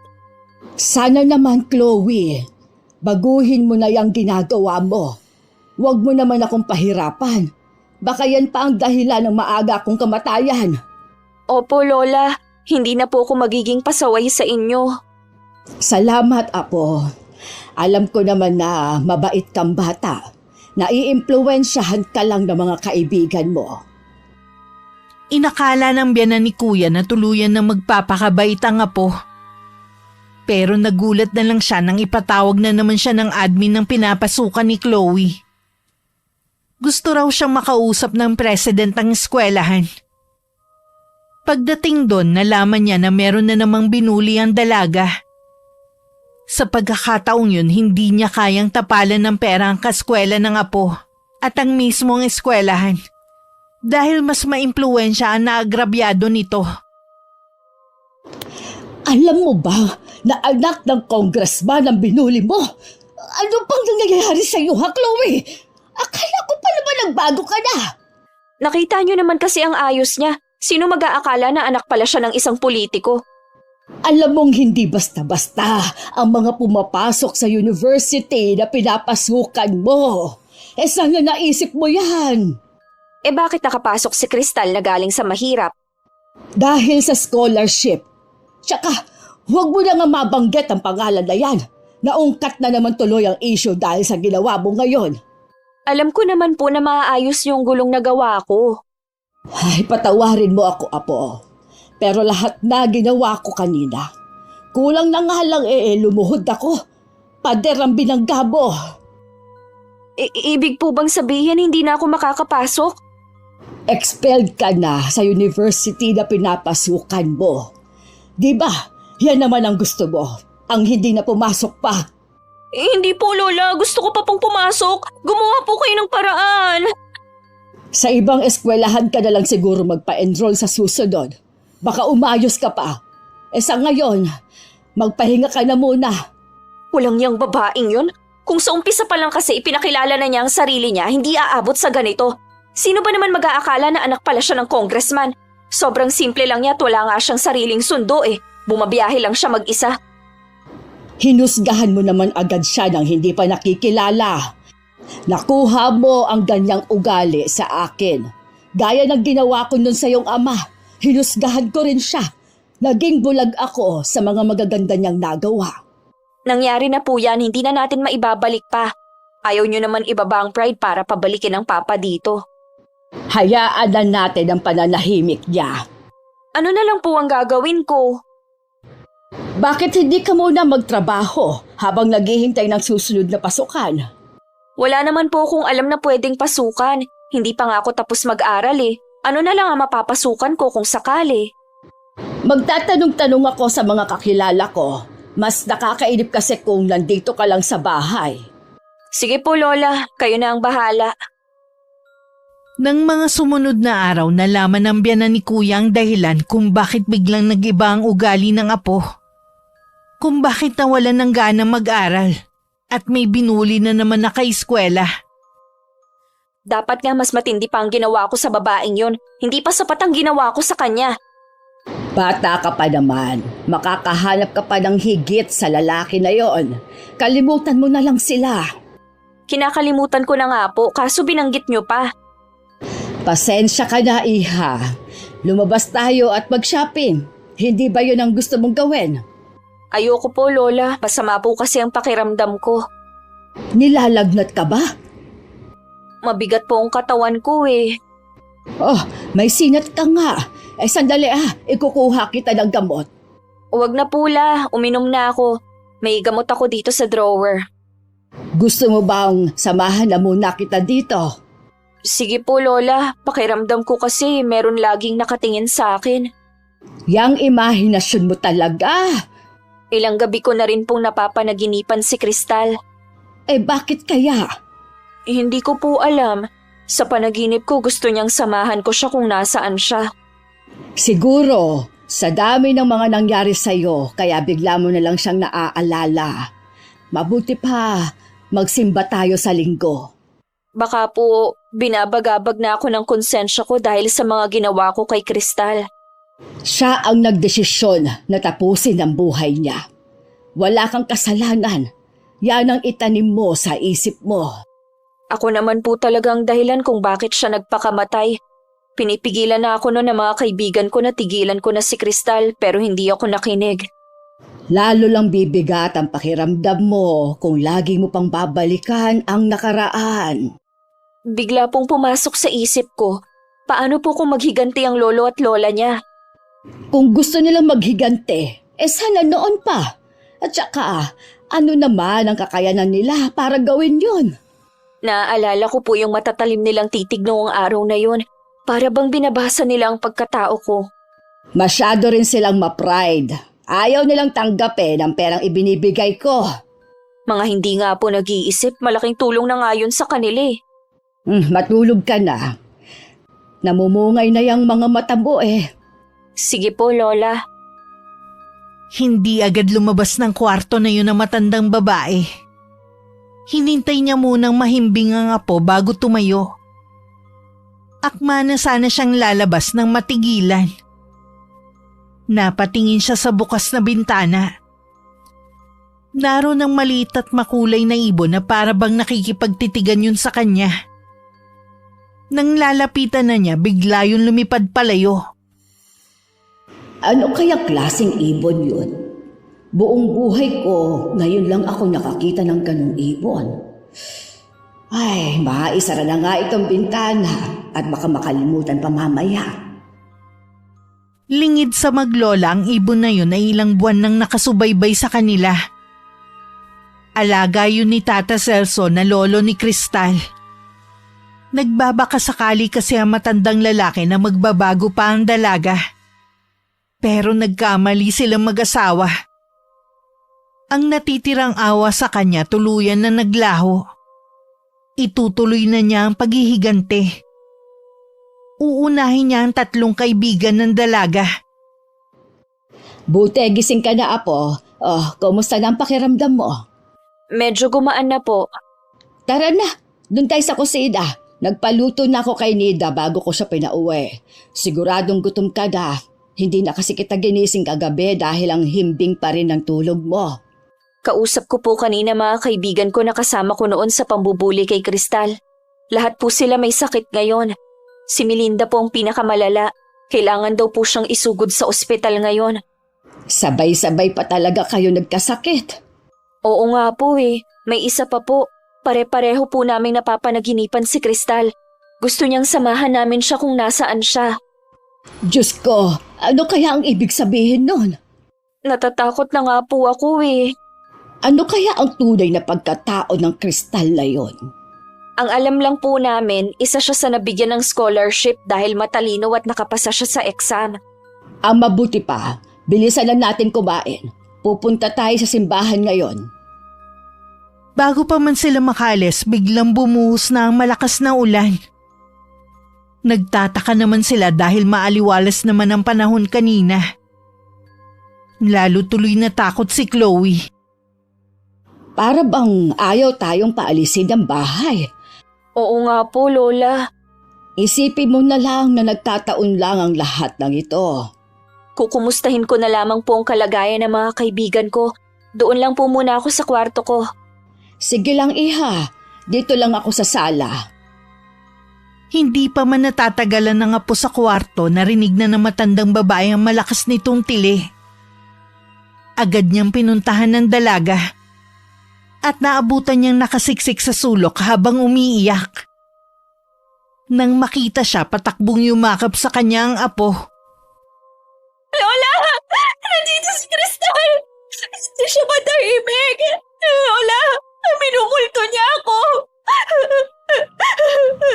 Sana naman, Chloe, baguhin mo na yung ginagawa mo. Huwag mo naman akong pahirapan. Baka yan pa ang dahilan ng maaga kong kamatayan. Opo, Lola. Hindi na po ako magiging pasaway sa inyo. Salamat, Apo. Alam ko naman na mabait kang bata. Naiimpluwensyahan ka lang ng mga kaibigan mo. Inakala ng biyanan ni Kuya na tuluyan na magpapakabait ang apo. Pero nagulat na lang siya nang ipatawag na naman siya ng admin ng pinapasukan ni Chloe. Gusto raw siyang makausap ng president ng eskwelahan. Pagdating doon, nalaman niya na meron na namang binuli ang dalaga. Sa pagkakataong yun, hindi niya kayang tapalan ng pera ang kaskwela ng apo at ang mismong eskwelahan. Dahil mas maimpluwensya ang naagrabyado nito. Alam mo ba na anak ng congressman ang binuli mo? Ano pang nangyayari sa iyo, ha, Chloe? Akala ko pa naman nagbago ka na. Nakita niyo naman kasi ang ayos niya. Sino mag-aakala na anak pala siya ng isang politiko? Alam mong hindi basta-basta ang mga pumapasok sa university na pinapasukan mo. Sana naisip mo yan. Bakit nakapasok si Crystal na galing sa mahirap? Dahil sa scholarship. Tsaka, huwag mo na nga mabanggit ang pangalan na yan. Naungkat na naman tuloy ang issue dahil sa ginawa mo ngayon. Alam ko naman po na maaayos yung gulong na gawa ko. Ay, patawarin mo ako, Apo. Pero lahat na ginawa ko kanina. Kulang na nga lang lumuhod ako. Pader ang binangga mo. Ibig po bang sabihin hindi na ako makakapasok? Expelled ka na sa university na pinapasukan mo. Diba, yan naman ang gusto mo. Ang hindi na pumasok pa. Hindi po, Lola. Gusto ko pa pong pumasok. Gumawa po kayo ng paraan. Sa ibang eskwelahan ka na lang siguro magpa-enroll sa susunod. Baka umayos ka pa. Sa ngayon, magpahinga ka na muna. Walang niyang babaeng yun. Kung sa umpisa pa lang kasi ipinakilala na niya ang sarili niya, hindi aabot sa ganito. Sino ba naman mag-aakala na anak pala siya ng congressman? Sobrang simple lang niya at wala nga siyang sariling sundo eh. Bumabiyahe lang siya mag-isa. Hinusgahan mo naman agad siya nang hindi pa nakikilala. Nakuha mo ang ganyang ugali sa akin. Gaya ng ginawa ko nun sa iyong ama. Hinusgahan ko rin siya. Naging bulag ako sa mga magaganda niyang nagawa. Nangyari na po yan, hindi na natin maibabalik pa. Ayaw niyo naman ibaba ang pride para pabalikin ang papa dito. Hayaan na natin ang pananahimik niya. Ano na lang po ang gagawin ko? Bakit hindi ka muna magtrabaho habang naghihintay ng susunod na pasukan? Wala naman po akong alam na pwedeng pasukan. Hindi pa nga ako tapos mag-aral eh. Ano na lang ang mapapasukan ko kung sakali? Magtatanong-tanong ako sa mga kakilala ko. Mas nakakainip kasi kung nandito ka lang sa bahay. Sige po, Lola. Kayo na ang bahala. Nang mga sumunod na araw, nalaman ng biyanan ni Kuya ang dahilan kung bakit biglang nag-iba ang ugali ng apo. Kung bakit nawalan ng gana mag-aral. At may binuli na naman na kay-eskwela. Dapat nga mas matindi pa ang ginawa ko sa babaeng yon. Hindi pa sapat ang ginawa ko sa kanya. Bata ka pa naman. Makakahanap ka pa ng higit sa lalaki na yon. Kalimutan mo na lang sila. Kinakalimutan ko na nga po, kaso binanggit nyo pa. Pasensya ka na, iha. Lumabas tayo at mag-shopping. Hindi ba yun ang gusto mong gawin? Ayoko po, Lola. Masama po kasi ang pakiramdam ko. Nilalagnat ka ba? Mabigat po ang katawan ko eh. Oh, may sinat ka nga. Sandali ikukuha kita ng gamot. Huwag na po, La. Uminom na ako. May gamot ako dito sa drawer. Gusto mo bang samahan na muna kita dito? Sige po, Lola. Pakiramdam ko kasi meron laging nakatingin sa akin. Yang imahinasyon mo talaga. Ilang gabi ko na rin pong napapanaginipan si Kristal. Bakit kaya? Hindi ko po alam. Sa panaginip ko gusto niyang samahan ko siya kung nasaan siya. Siguro, sa dami ng mga nangyari sa'yo, kaya bigla mo na lang siyang naaalala. Mabuti pa, magsimba tayo sa linggo. Baka po binabagabag na ako ng konsensya ko dahil sa mga ginawa ko kay Kristal. Siya ang nagdesisyon na tapusin ang buhay niya. Wala kang kasalanan. Yan ang itanim mo sa isip mo. Ako naman po talagang dahilan kung bakit siya nagpakamatay. Pinipigilan na ako noon ng mga kaibigan ko na tigilan ko na si Kristal pero hindi ako nakinig. Lalo lang bibigat ang pakiramdam mo kung lagi mo pang babalikan ang nakaraan. Bigla pong pumasok sa isip ko, paano po kung maghiganti ang lolo at lola niya? Kung gusto nilang maghigante, sana noon pa. At saka, ano naman ang kakayanan nila para gawin yun? Naaalala ko po yung matatalim nilang titig noong araw na yun. Para bang binabasa nila ang pagkatao ko. Masyado rin silang ma-pride. Ayaw nilang tanggapin ang perang ibinibigay ko. Mga hindi nga po nag-iisip, malaking tulong na nga yun sa kanila eh. Matulog ka na. Namumungay na yung mga mata mo Sige po, Lola. Hindi agad lumabas ng kwarto na yun ang matandang babae. Hinintay niya munang mahimbing ang apo bago tumayo. Akma na sana siyang lalabas ng matigilan. Napatingin siya sa bukas na bintana. Naroon ang maliit at makulay na ibon na para bang nakikipagtitigan yun sa kanya. Nang lalapitan na niya, bigla yun lumipad palayo. Ano kaya klaseng ibon yun? Buong buhay ko, ngayon lang ako nakakita ng ganung ibon. Ay, maisara na nga itong bintana at baka makalimutan pa mamaya. Lingid sa maglola ang ibon na yun ay ilang buwan nang nakasubaybay sa kanila. Alaga yun ni Tata Celso na lolo ni Kristal. Nagbabaka sakali kasi ang matandang lalaki na magbabago pa ang dalaga. Pero nagkamali silang mag-asawa. Ang natitirang awa sa kanya tuluyan na naglaho. Itutuloy na niya ang paghihigante. Uunahin niya ang 3 kaibigan ng dalaga. Buti, gising ka na, apo. Kumusta na ang pakiramdam mo? Medyo gumaan na po. Tara na, dun tayo sa kusina. Nagpaluto na ako kay Nida bago ko siya pinauwi. Siguradong gutom ka na. Hindi na kasi kita ginising kagabi dahil ang himbing pa rin ang tulog mo. Kausap ko po kanina mga kaibigan ko na kasama ko noon sa pambubuli kay Kristal. Lahat po sila may sakit ngayon. Si Melinda po ang pinakamalala. Kailangan daw po siyang isugod sa ospital ngayon. Sabay-sabay pa talaga kayo nagkasakit. Oo nga po eh. May isa pa po. Pare-pareho po naming napapanaginipan si Kristal. Gusto niyang samahan namin siya kung nasaan siya. Diyos ko, ano kaya ang ibig sabihin nun? Natatakot na nga po ako eh. Ano kaya ang tunay na pagkatao ng Kristal na yon? Ang alam lang po namin, isa siya sa nabigyan ng scholarship dahil matalino at nakapasa siya sa exam. Ang mabuti pa, bilisan na natin kumain. Pupunta tayo sa simbahan ngayon. Bago pa man sila makalis, biglang bumuhos na ang malakas na ulan. Nagtataka naman sila dahil maaliwalas naman ang panahon kanina. Lalo tuloy natakot si Chloe. Para bang ayaw tayong paalisin ng bahay. Oo nga po, Lola. Isipin mo na lang na nagkataon lang ang lahat ng ito. Kukumustahin ko na lamang po ang kalagayan ng mga kaibigan ko. Doon lang po muna ako sa kwarto ko. Sige lang, Iha. Dito lang ako sa sala. Hindi pa man natatagalan ng apo sa kwarto, narinig na ng matandang babae ang malakas nitong tili. Agad niyang pinuntahan ng dalaga at naabutan niyang nakasiksik sa sulok habang umiiyak. Nang makita siya, patakbong yumakap sa kanya ang apo. Lola! Nandito si Crystal! Hindi siya matahimik! Lola! Minumulto niya ako!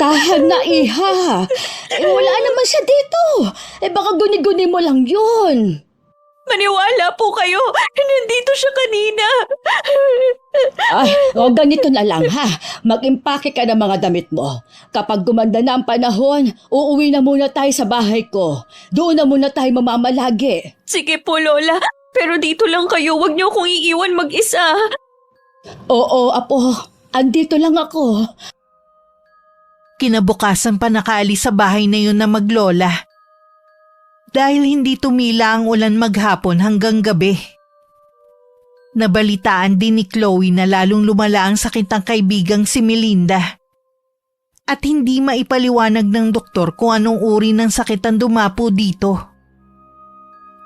Tahan na, Iha. Wala naman siya dito. Baka guni-guni mo lang yun. Maniwala po kayo! Nandito siya kanina! Ganito na lang ha. Mag-impake ka ng mga damit mo. Kapag gumanda na ang panahon, uuwi na muna tayo sa bahay ko. Doon na muna tayo mamamalagi. Sige po, Lola. Pero dito lang kayo. Huwag niyo akong iiwan mag-isa. Oo, apo. Andito lang ako. Kinabukasan pa nakaalis sa bahay na yun na maglola. Dahil hindi tumila ang ulan maghapon hanggang gabi. Nabalitaan din ni Chloe na lalong lumala ang sakit ng kaibigang si Melinda. At hindi maipaliwanag ng doktor kung anong uri ng sakit ang dumapo dito.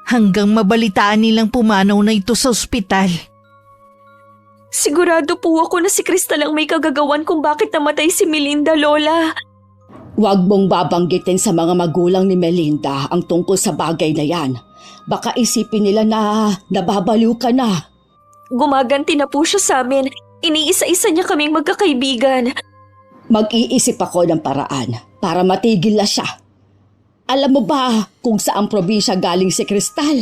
Hanggang mabalitaan nilang pumanaw na ito sa ospital. Sigurado po ako na si Crystal ang may kagagawan kung bakit namatay si Melinda, Lola. Huwag mong babanggitin sa mga magulang ni Melinda ang tungkol sa bagay na yan. Baka isipin nila na nababaliw ka na. Gumaganti na po siya sa amin. Iniisa-isa niya kaming magkakaibigan. Mag-iisip ako ng paraan para matigil na siya. Alam mo ba kung saang probinsya galing si Crystal?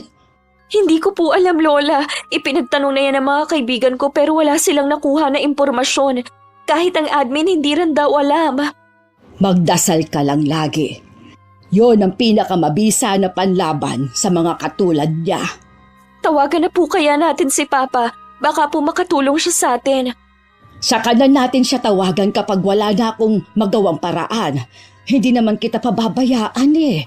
Hindi ko po alam, Lola. Ipinagtanong na yan ng mga kaibigan ko pero wala silang nakuha na impormasyon. Kahit ang admin hindi rin daw alam. Magdasal ka lang lagi. Yon ang pinakamabisa na panlaban sa mga katulad niya. Tawagan na po kaya natin si Papa. Baka po makatulong siya sa atin. Saka na natin siya tawagan kapag wala na akong magawang paraan. Hindi naman kita pababayaan eh.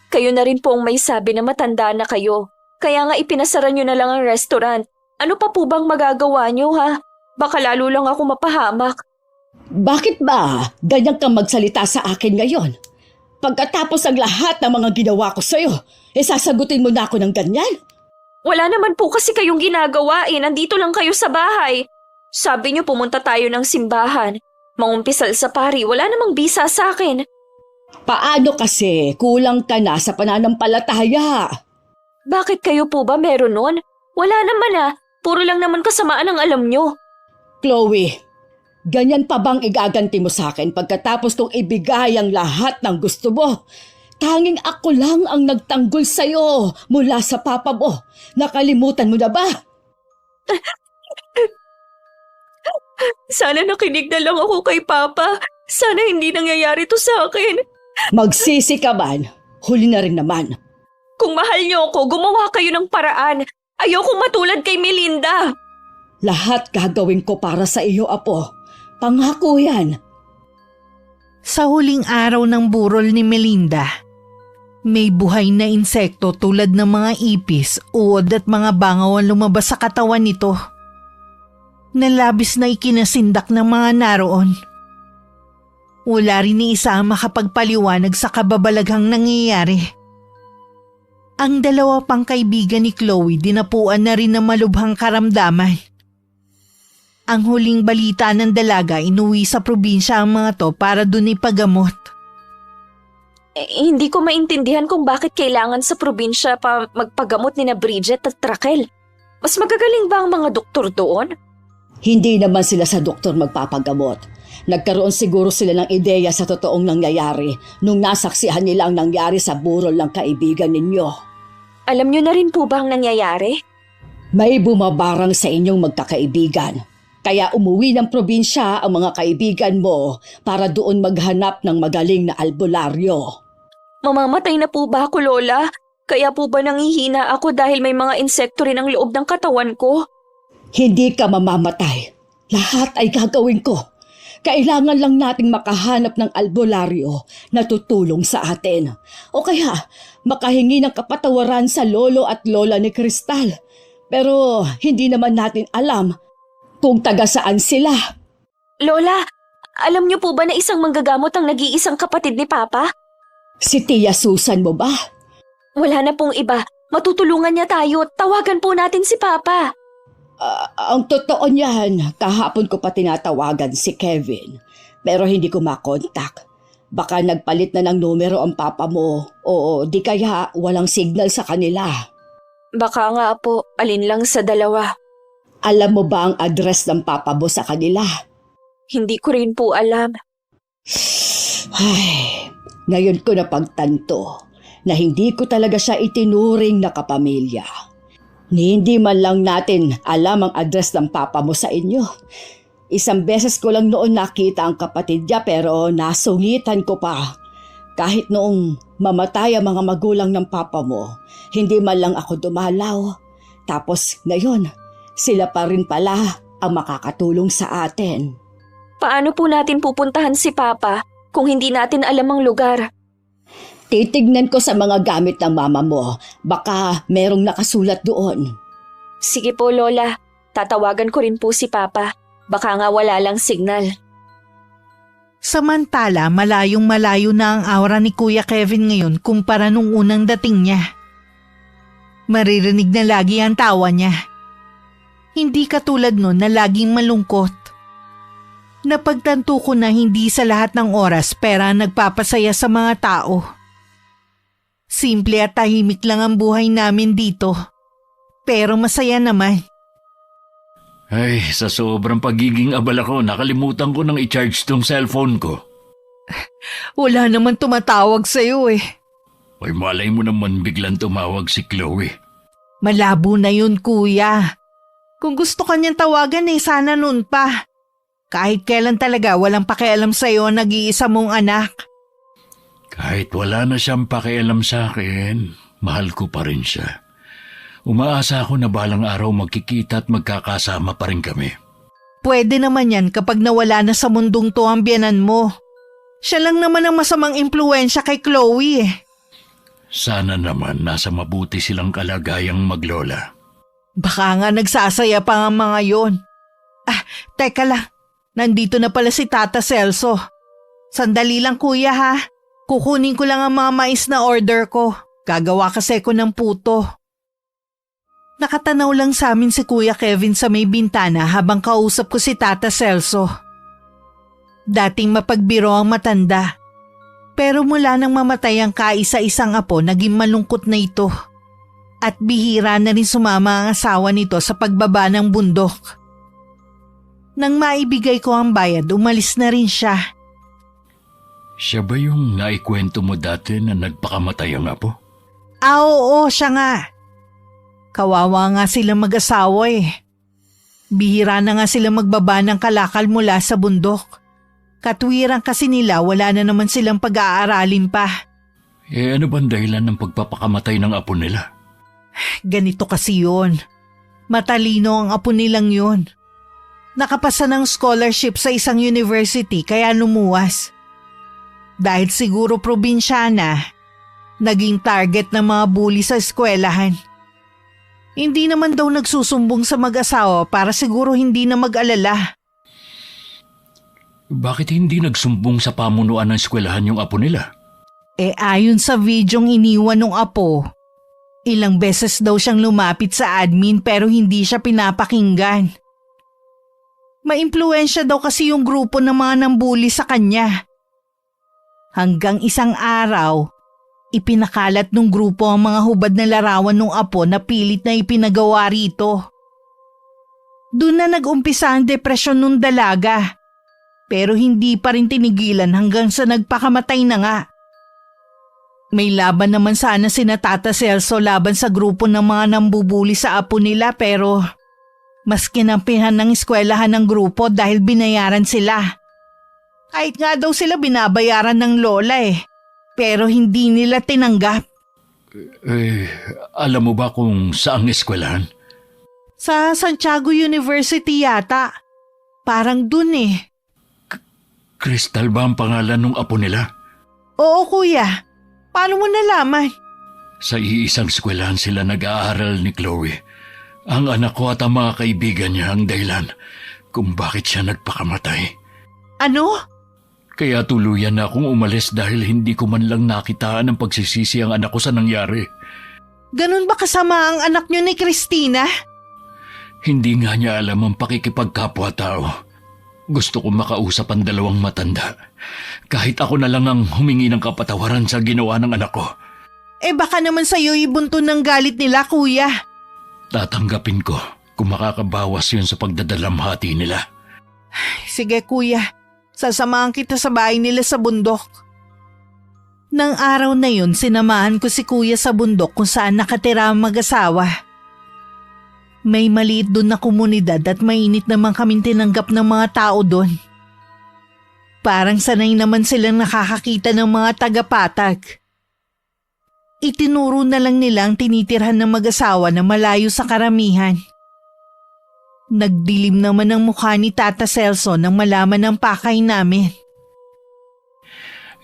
Kayo na rin po ang may sabi na matanda na kayo. Kaya nga ipinasara nyo na lang ang restaurant. Ano pa po bang magagawa nyo, ha? Baka lalo lang ako mapahamak. Bakit ba ganyan kang magsalita sa akin ngayon? Pagkatapos ang lahat ng mga ginawa ko sa'yo, sasagutin mo na ako ng ganyan? Wala naman po kasi kayong ginagawa eh. Nandito lang kayo sa bahay. Sabi nyo pumunta tayo ng simbahan. Mangumpisal sa pari. Wala namang bisa sa akin. Paano kasi kulang ka na sa pananampalataya? Bakit kayo po ba meron nun? Wala naman ah. Puro lang naman kasamaan ang alam nyo. Chloe, ganyan pa bang igaganti mo sa akin pagkatapos kong ibigay ang lahat ng gusto mo? Tanging ako lang ang nagtanggol sa'yo mula sa papa mo. Nakalimutan mo na ba? Sana nakinig na lang ako kay Papa. Sana hindi nangyayari to sa akin. Magsisi ka man, huli na rin naman. Kung mahal niyo ako, gumawa kayo ng paraan. Ayokong matulad kay Melinda. Lahat gagawin ko para sa iyo, Apo. Pangako yan. Sa huling araw ng burol ni Melinda, may buhay na insekto tulad ng mga ipis, uod at mga bangaw ang lumabas sa katawan nito. Nalabis na ikinasindak ng mga naroon. Wala rin ni isa ang makapagpaliwanag sa kababalaghang nangyayari. Ang dalawa pang kaibigan ni Chloe dinapuan na rin ng malubhang karamdaman. Ang huling balita ng dalaga, inuwi sa probinsya ang mga to para dun ipagamot. Hindi ko maintindihan kung bakit kailangan sa probinsya pa magpagamot ni na Bridget at Raquel. Mas magagaling ba ang mga doktor doon? Hindi naman sila sa doktor magpapagamot. Nagkaroon siguro sila ng ideya sa totoong nangyayari nung nasaksihan nila ang nangyari sa burol ng kaibigan ninyo. Alam niyo na rin po ba ang nangyayari? May bumabarang sa inyong magkakaibigan. Kaya umuwi ng probinsya ang mga kaibigan mo para doon maghanap ng magaling na albularyo. Mamamatay na po ba ako, Lola? Kaya po ba nangihina ako dahil may mga insekto rin ang loob ng katawan ko? Hindi ka mamamatay. Lahat ay gagawin ko. Kailangan lang nating makahanap ng albularyo na tutulong sa atin. O kaya, makahingi ng kapatawaran sa lolo at lola ni Kristal. Pero hindi naman natin alam kung taga saan sila. Lola, alam niyo po ba na isang manggagamot ang nag-iisang kapatid ni Papa? Si Tia Susan mo ba? Wala na pong iba. Matutulungan niya tayo. Tawagan po natin si Papa. Ang totoo niyan, kahapon ko pa tinatawagan si Kevin. Pero hindi ko makontak. Baka nagpalit na ng numero ang papa mo. O di kaya walang signal sa kanila. Baka nga po, alin lang sa dalawa. Alam mo ba ang address ng papa mo sa kanila? Hindi ko rin po alam. Ay, ngayon ko napagtanto na hindi ko talaga siya itinuring na kapamilya. Ni hindi man lang natin alam ang address ng papa mo sa inyo. Isang beses ko lang noon nakita ang kapatid niya pero nasungitan ko pa. Kahit noong mamatay ang mga magulang ng papa mo, hindi man lang ako dumalaw. Tapos ngayon, sila pa rin pala ang makakatulong sa atin. Paano po natin pupuntahan si Papa kung hindi natin alam ang lugar? Titignan ko sa mga gamit ng mama mo. Baka merong nakasulat doon. Sige po, Lola. Tatawagan ko rin po si Papa. Baka nga wala lang signal. Samantala, malayong-malayo na ang aura ni Kuya Kevin ngayon kumpara nung unang dating niya. Maririnig na lagi ang tawa niya. Hindi katulad nun na laging malungkot. Napagtanto ko na hindi sa lahat ng oras pera ang nagpapasaya sa mga tao. Simple at tahimik lang ang buhay namin dito. Pero masaya naman. Ay, sa sobrang pagiging abala ko, nakalimutan ko nang i-charge tong cellphone ko. Wala naman tumatawag sa'yo eh. Ay, malay mo naman biglang tumawag si Chloe. Malabo na yun, kuya. Kung gusto ka niyang tawagan eh, sana nun pa. Kahit kailan talaga walang pakialam sa'yo ang nag-iisa mong anak. Kahit wala na siyang pakialam sa akin, mahal ko pa rin siya. Umaasa ako na balang araw magkikita at magkakasama pa rin kami. Pwede naman yan kapag nawala na sa mundong to ang biyanan mo. Siya lang naman ang masamang impluensya kay Chloe eh. Sana naman nasa mabuti silang kalagayang maglola. Baka nga nagsasaya pa nga mga yon. Teka lang. Nandito na pala si Tata Celso. Sandali lang kuya ha. Kukunin ko lang ang mga mais na order ko. Gagawa kasi ko ng puto. Nakatanaw lang sa amin si Kuya Kevin sa may bintana habang kausap ko si Tata Celso. Dating mapagbiro ang matanda. Pero mula nang mamatay ang kaisa-isang apo, naging malungkot na ito. At bihira na rin sumama ang asawa nito sa pagbaba ng bundok. Nang maibigay ko ang bayad, umalis na rin siya. Siya ba yung naikwento mo dati na nagpakamatay ang apo? Oo, siya nga. Kawawa nga sila mag-asawa eh. Bihira na nga sila magbaba ng kalakal mula sa bundok. Katwiran kasi nila wala na naman silang pag-aaralin pa. Ano bang dahilan ng pagpapakamatay ng apo nila? Ganito kasi yun. Matalino ang apo nilang yun. Nakapasa ng scholarship sa isang university kaya lumuwas. Dahil siguro probinsyana, naging target ng mga bully sa eskwelahan. Hindi naman daw nagsusumbong sa mag-asawa para siguro hindi na mag-alala. Bakit hindi nagsumbong sa pamunuan ng eskwelahan yung apo nila? Ayon sa videong iniwan ng apo, ilang beses daw siyang lumapit sa admin pero hindi siya pinapakinggan. Maimpluwensya daw kasi yung grupo ng mga nambuli sa kanya. Hanggang isang araw, ipinakalat ng grupo ang mga hubad na larawan ng apo na pilit na ipinagawa rito. Doon na nag-umpisa ang depresyon ng dalaga. Pero hindi pa rin tinigilan hanggang sa nagpakamatay na nga. May laban naman sana sina Tata Celso laban sa grupo ng mga nambubuli sa apo nila pero mas kinampihan ng eskwelahan ng grupo dahil binayaran sila. Kahit nga daw sila binabayaran ng lola eh. Pero hindi nila tinanggap. Alam mo ba kung saang eskwelahan? Sa Santiago University yata. Parang dun eh. Crystal ba ang pangalan ng apo nila? Oo kuya. Paano mo nalaman? Sa iisang eskwelahan sila nag-aaral ni Chloe. Ang anak ko at ang mga kaibigan niya ang dahilan kung bakit siya nagpakamatay. Ano? Kaya tuluyan na akong umalis dahil hindi ko man lang nakitaan ng pagsisisi ang anak ko sa nangyari. Ganun ba kasama ang anak niyo ni Christina? Hindi nga niya alam ang pakikipagkapwa-tao. Gusto kong makausap ang dalawang matanda. Kahit ako na lang ang humingi ng kapatawaran sa ginawa ng anak ko. Baka naman sa'yo ibunto ng galit nila, kuya. Tatanggapin ko kung makakabawas yun sa pagdadalamhati nila. Sige, kuya. Sasamahan kita sa bahay nila sa bundok. Nang araw na yun, sinamahan ko si kuya sa bundok kung saan nakatira ang mag-asawa. May maliit doon na komunidad at mainit naman kaming tinanggap ng mga tao doon. Parang sanay naman silang nakakakita ng mga tagapatag. Itinuro na lang nila ang tinitirhan ng mag-asawa na malayo sa karamihan. Nagdilim naman ang mukha ni Tata Celso nang malaman ang pakay namin.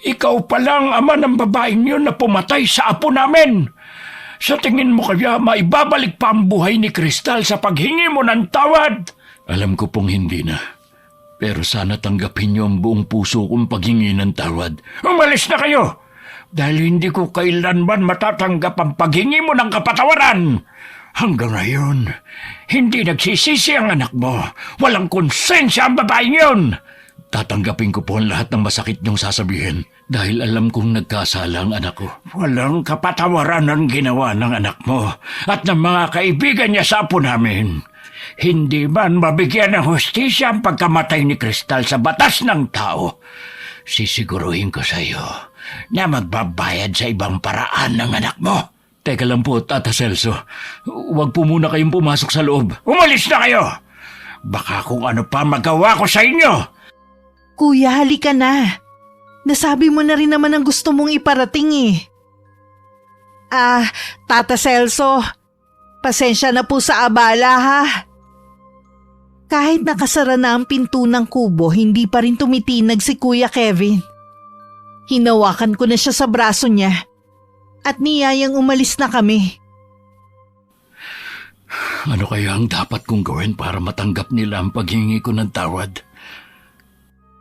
Ikaw palang ama ng babaeng yun na pumatay sa apo namin. Sa tingin mo kaya maibabalik pa ang buhay ni Crystal sa paghingi mo ng tawad? Alam ko pong hindi na. Pero sana tanggapin niyo ang buong puso kong paghingi ng tawad. Umalis na kayo! Dahil hindi ko kailanman matatanggap ang paghingi mo ng kapatawaran. Hanggang ngayon, hindi nagsisisi ang anak mo. Walang konsensya ang babaeng yun. Tatanggapin ko po ang lahat ng masakit niyong sasabihin dahil alam kong nagkasala ang anak ko. Walang kapatawaran ang ginawa ng anak mo at ng mga kaibigan niya sa apo namin. Hindi man mabigyan ng hustisya ang pagkamatay ni Crystal sa batas ng tao. Sisiguruhin ko sa iyo na magbabayad sa ibang paraan ng anak mo. Teka lang po, Tata Celso. Huwag po muna kayong pumasok sa loob. Umalis na kayo! Baka kung ano pa magawa ko sa inyo. Kuya, halika na. Nasabi mo na rin naman ang gusto mong iparating eh. Tata Celso, pasensya na po sa abala ha. Kahit nakasara na ang pinto ng kubo, hindi pa rin tumitinag si Kuya Kevin. Hinawakan ko na siya sa braso niya at niyayang umalis na kami. Ano kaya ang dapat kong gawin para matanggap nila ang paghingi ko ng tawad?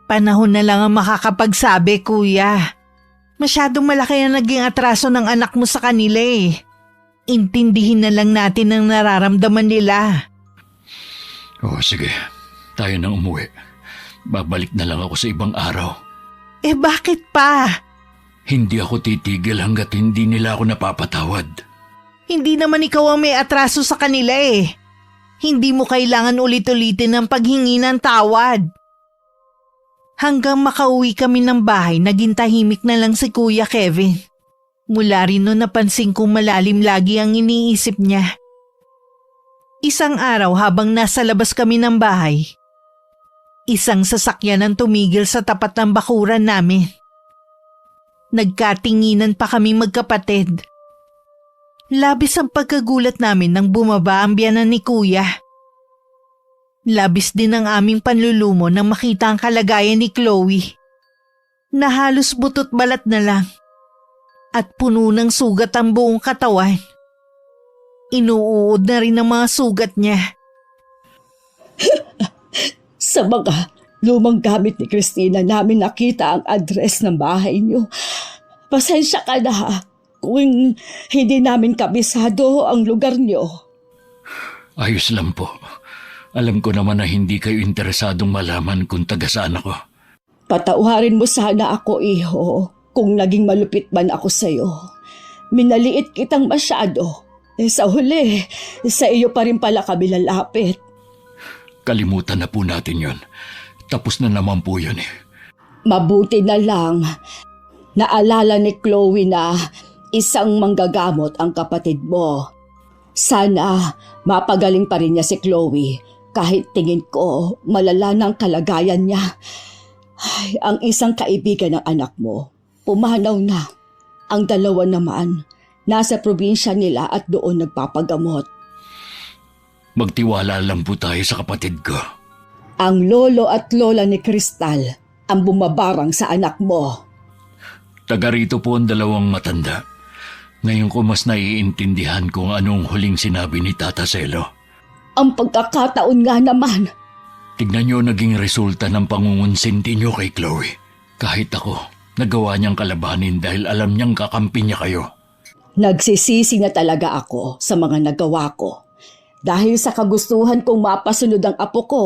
Panahon na lang ang makakapagsabi, kuya. Masyadong malaki ang naging atraso ng anak mo sa kanila eh. Intindihin na lang natin ang nararamdaman nila. Sige. Tayo nang umuwi. Babalik na lang ako sa ibang araw. Bakit pa? Hindi ako titigil hanggat hindi nila ako napapatawad. Hindi naman ikaw ang may atraso sa kanila eh. Hindi mo kailangan ulit-ulitin ang paghingi ng tawad. Hanggang makauwi kami ng bahay, naging tahimik na lang si Kuya Kevin. Mula rin noon napansin kong malalim lagi ang iniisip niya. Isang araw habang nasa labas kami ng bahay, isang sasakyan ang tumigil sa tapat ng bakuran namin. Nagkatinginan pa kami magkapatid. Labis ang pagkagulat namin nang bumaba ang biyanan ni Kuya. Labis din ang aming panlulumo nang makita ang kalagayan ni Chloe, na halos butot balat na lang at puno ng sugat ang buong katawan. Inuuod na rin ang mga sugat niya. Sa mga lumang gamit ni Christina namin nakita ang address ng bahay niyo. Pasensya ka na kung hindi namin kabisado ang lugar niyo. Ayos lang po. Alam ko naman na hindi kayo interesadong malaman kung taga saan ako. Patawarin mo sana ako, iho, kung naging malupit man ako sa'yo. Minaliit kitang masyado. Sa huli, sa iyo pa rin pala kami lalapit. Kalimutan na po natin yon. Tapos na naman po yun eh. Mabuti na lang. Naalala ni Chloe na isang manggagamot ang kapatid mo. Sana mapagaling pa rin niya si Chloe. Kahit tingin ko malala ng kalagayan niya. Ay, ang isang kaibigan ng anak mo, pumanaw na. Ang dalawa naman, nasa probinsya nila at doon nagpapagamot. Magtiwala lang po tayo sa kapatid ko. Ang lolo at lola ni Kristal ang bumabarang sa anak mo. Taga rito po ang dalawang matanda. Ngayon ko mas naiintindihan kung anong huling sinabi ni Tata Selo. Ang pagkakataon nga naman. Tignan niyo naging resulta ng pangungunsinti niyo kay Chloe. Kahit ako, nagawa niyang kalabanin dahil alam niyang kakampi niya kayo. Nagsisisi na talaga ako sa mga nagawa ko. Dahil sa kagustuhan kong mapasunod ang apo ko,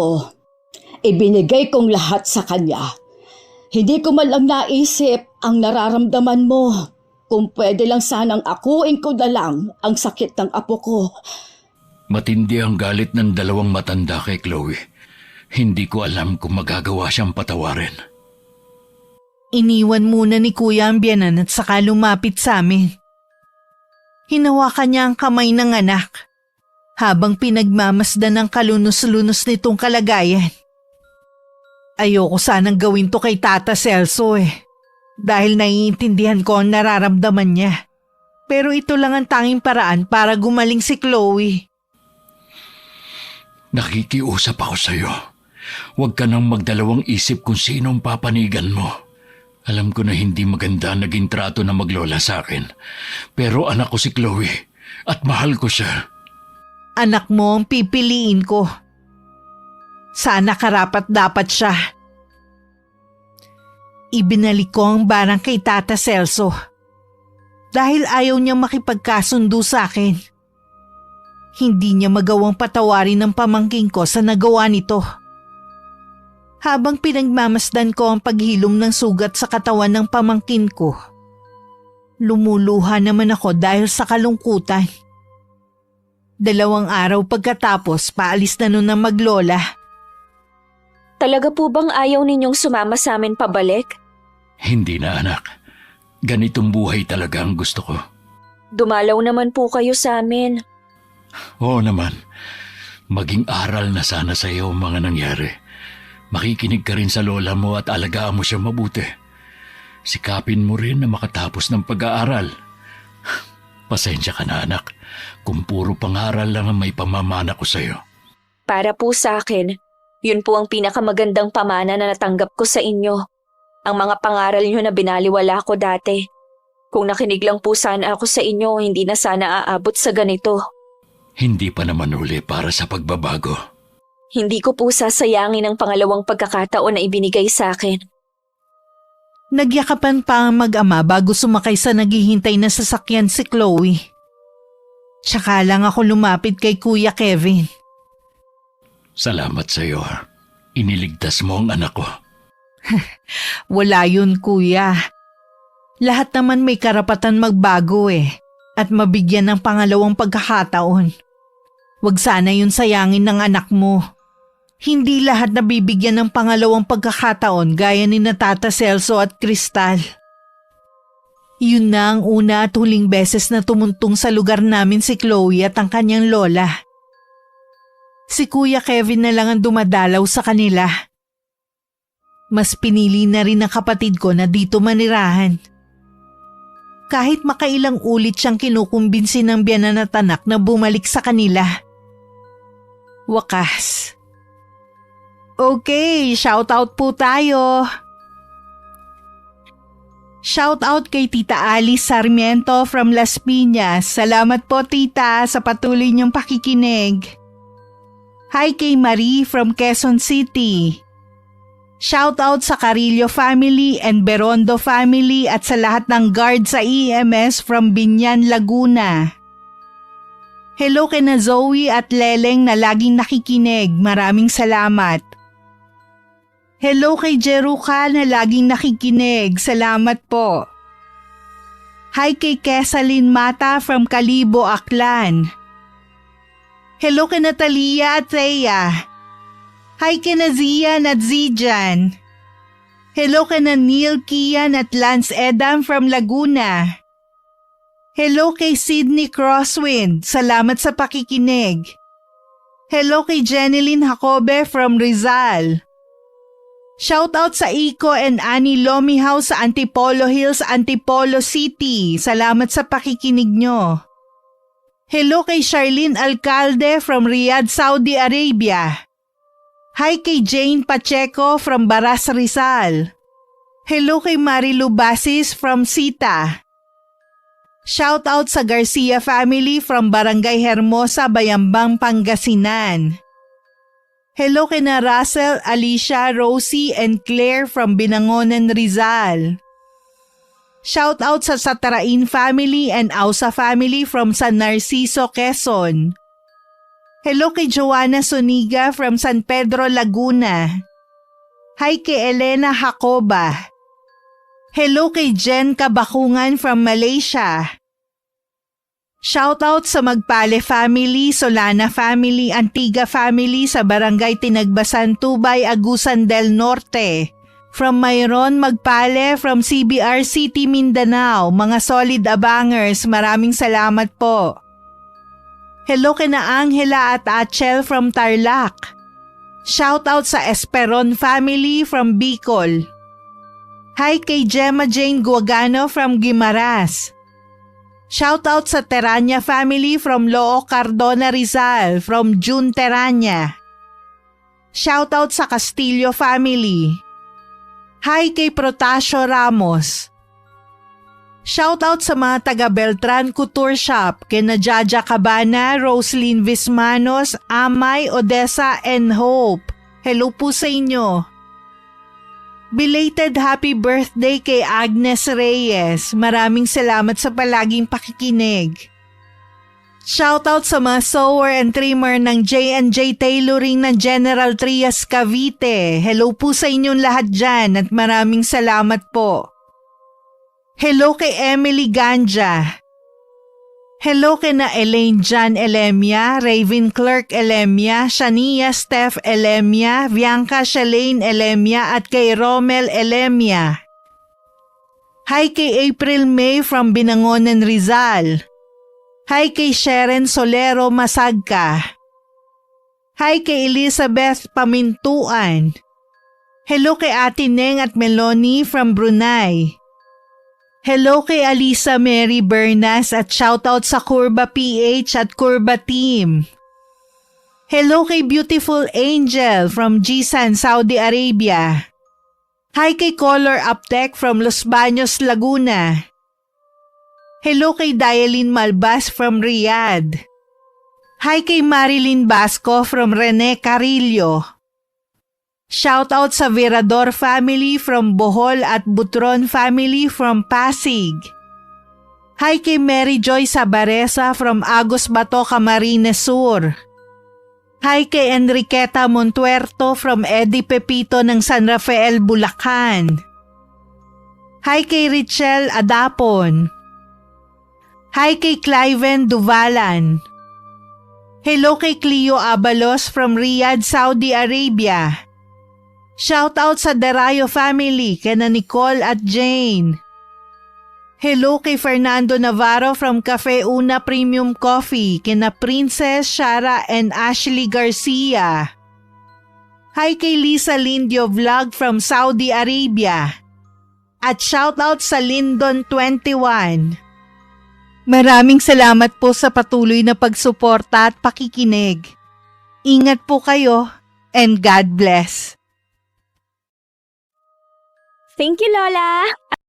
ibinigay kong lahat sa kanya. Hindi ko man lang naisip ang nararamdaman mo. Kung pwede lang sanang akuin ko na lang ang sakit ng apo ko. Matindi ang galit ng dalawang matanda kay Chloe. Hindi ko alam kung magagawa siyang patawarin. Iniwan muna ni Kuya ang biyanan at saka lumapit sa amin. Hinawakan niya ang kamay ng anak habang pinagmamasdan ng kalunos-lunos nitong kalagayan. Ayoko sanang gawin to kay Tata Celso dahil naiintindihan ko ang nararamdaman niya. Pero ito lang ang tanging paraan para gumaling si Chloe. Nakikiusap ako sa iyo. Huwag ka nang magdalawang isip kung sinong papanigan mo. Alam ko na hindi maganda naging trato na maglola sa akin. Pero anak ko si Chloe at mahal ko siya. Anak mo ang pipiliin ko. Sana karapat dapat siya. Ibinalik ko ang barang kay Tata Celso dahil ayaw niyang makipagkasundo sa akin. Hindi niya magawang patawarin ng pamangking ko sa nagawa nito. Habang pinagmamasdan ko ang paghilom ng sugat sa katawan ng pamangkin ko, lumuluha naman ako dahil sa kalungkutan. 2 araw pagkatapos, paalis na nun ang maglola. Talaga po bang ayaw ninyong sumama sa amin pabalik? Hindi na anak. Ganitong buhay talaga ang gusto ko. Dumalaw naman po kayo sa amin. Oo naman. Maging aral na sana sa iyo ang mga nangyari. Makikinig ka rin sa lola mo at alagaan mo siya mabuti. Sikapin mo rin na makatapos ng pag-aaral. Pasensya ka na anak, kung puro pangaral lang ang may pamamana ko sa iyo. Para po sa akin, yun po ang pinakamagandang pamana na natanggap ko sa inyo. Ang mga pangaral nyo na binaliwala ko dati. Kung nakinig lang po sana ako sa inyo, hindi na sana aabot sa ganito. Hindi pa naman uli para sa pagbabago. Hindi ko po sasayangin ang pangalawang pagkakataon na ibinigay sa akin. Nagyakapan pa ang mag-ama bago sumakay sa naghihintay na sasakyan si Chloe. Tsaka lang ako lumapit kay Kuya Kevin. Salamat sa iyo. Iniligtas mo ang anak ko. Wala yun, Kuya. Lahat naman may karapatan magbago at mabigyan ng pangalawang pagkakataon. Huwag sana yun sayangin ng anak mo. Hindi lahat nabibigyan ng pangalawang pagkakataon gaya ni Tata Celso at Kristal. Yun na ang una at huling beses na tumuntong sa lugar namin si Chloe at ang kanyang lola. Si Kuya Kevin na lang ang dumadalaw sa kanila. Mas pinili na rin ng kapatid ko na dito manirahan. Kahit makailang ulit siyang kinukumbinsi ng biyanan at anak na bumalik sa kanila. Wakas. Okay, shoutout po tayo. Shoutout kay Tita Alice Sarmiento from Las Piñas. Salamat po tita sa patuloy niyong pakikinig. Hi kay Marie from Quezon City. Shoutout sa Carillo family and Berondo family at sa lahat ng guard sa EMS from Binyan, Laguna. Hello kina Zoe at Leleng na laging nakikinig. Maraming salamat. Hello kay Jeruka na laging nakikinig. Salamat po. Hi kay Kesalyn Mata from Kalibo, Aklan. Hello kay Natalia at Thea. Hi kay Zian at Zijan. Hello kay Neil Kian at Lance Edam from Laguna. Hello kay Sydney Crosswind. Salamat sa pakikinig. Hello kay Jeneline Jacobe from Rizal. Shoutout sa Iko and Annie Lomihaw sa Antipolo Hills, Antipolo City. Salamat sa pakikinig nyo. Hello kay Charlene Alcalde from Riyadh, Saudi Arabia. Hi kay Jane Pacheco from Baras, Rizal. Hello kay Marilu Basis from Sita. Shout out sa Garcia family from Barangay Hermosa, Bayambang, Pangasinan. Hello kay na Russell, Alicia, Rosie, and Claire from Binangonan, Rizal. Shout out sa Satarain family and Ausa family from San Narciso, Quezon. Hello kay Joanna Soniga from San Pedro, Laguna. Hi kay Elena Jacoba. Hello kay Jen Kabakungan from Malaysia. Shoutout sa Magpale family, Solana family, Antiga family sa Barangay Tinagbasan, Tubay, Agusan del Norte. From Mayron Magpale from CBR City, Mindanao, mga solid abangers, maraming salamat po. Hello kina Angela at Achel from Tarlac. Shoutout sa Esperon family from Bicol. Hi kay Gemma Jane Guagano from Guimaras. Shoutout sa Teranya family from Loo Cardona, Rizal, from June Teranya. Shoutout sa Castillo family. Hi kay Protasio Ramos. Shoutout sa mga taga Beltran Couture Shop, kina Jaja Cabana, Roslyn Vismanos, Amay, Odessa, and Hope. Hello po sa inyo. Belated happy birthday kay Agnes Reyes. Maraming salamat sa palaging pakikinig. Shoutout sa mga sewer and trimmer ng J&J Tailoring ng General Trias, Cavite. Hello po sa inyong lahat dyan at maraming salamat po. Hello kay Emily Ganja. Hello kay na Elaine Jan Elemia, Raven Clerk Elemia, Shania Steph Elemia, Bianca Shalane Elemia at kay Romel Elemia. Hi kay April May from Binangonan, Rizal. Hi kay Sharon Solero Masagka. Hi kay Elizabeth Pamintuan. Hello kay Ate Neng at Melanie from Brunei. Hello kay Alisa Mary Bernas at shoutout sa Kurba PH at Kurba Team. Hello kay Beautiful Angel from Jisan, Saudi Arabia. Hi kay Color Uptech from Los Baños, Laguna. Hello kay Dialine Malbas from Riyadh. Hi kay Marilyn Basco from Rene Carillo. Shoutout sa Virador family from Bohol at Butron family from Pasig. Hi kay Mary Joy Sabaresa from Agos Bato, Camarines Sur. Hi kay Enriqueta Montuerto from Eddie Pepito ng San Rafael, Bulacan. Hi kay Richelle Adapon. Hi kay Cliven Duvalan. Hello kay Cleo Abalos from Riyadh, Saudi Arabia. Shoutout sa Derayo family, kina Nicole at Jane. Hello kay Fernando Navarro from Cafe Una Premium Coffee, kina Princess, Shara, and Ashley Garcia. Hi kay Lisa Lindio Vlog from Saudi Arabia. At shoutout sa Lindon 21. Maraming salamat po sa patuloy na pagsuporta at pakikinig. Ingat po kayo and God bless. Thank you, Lola!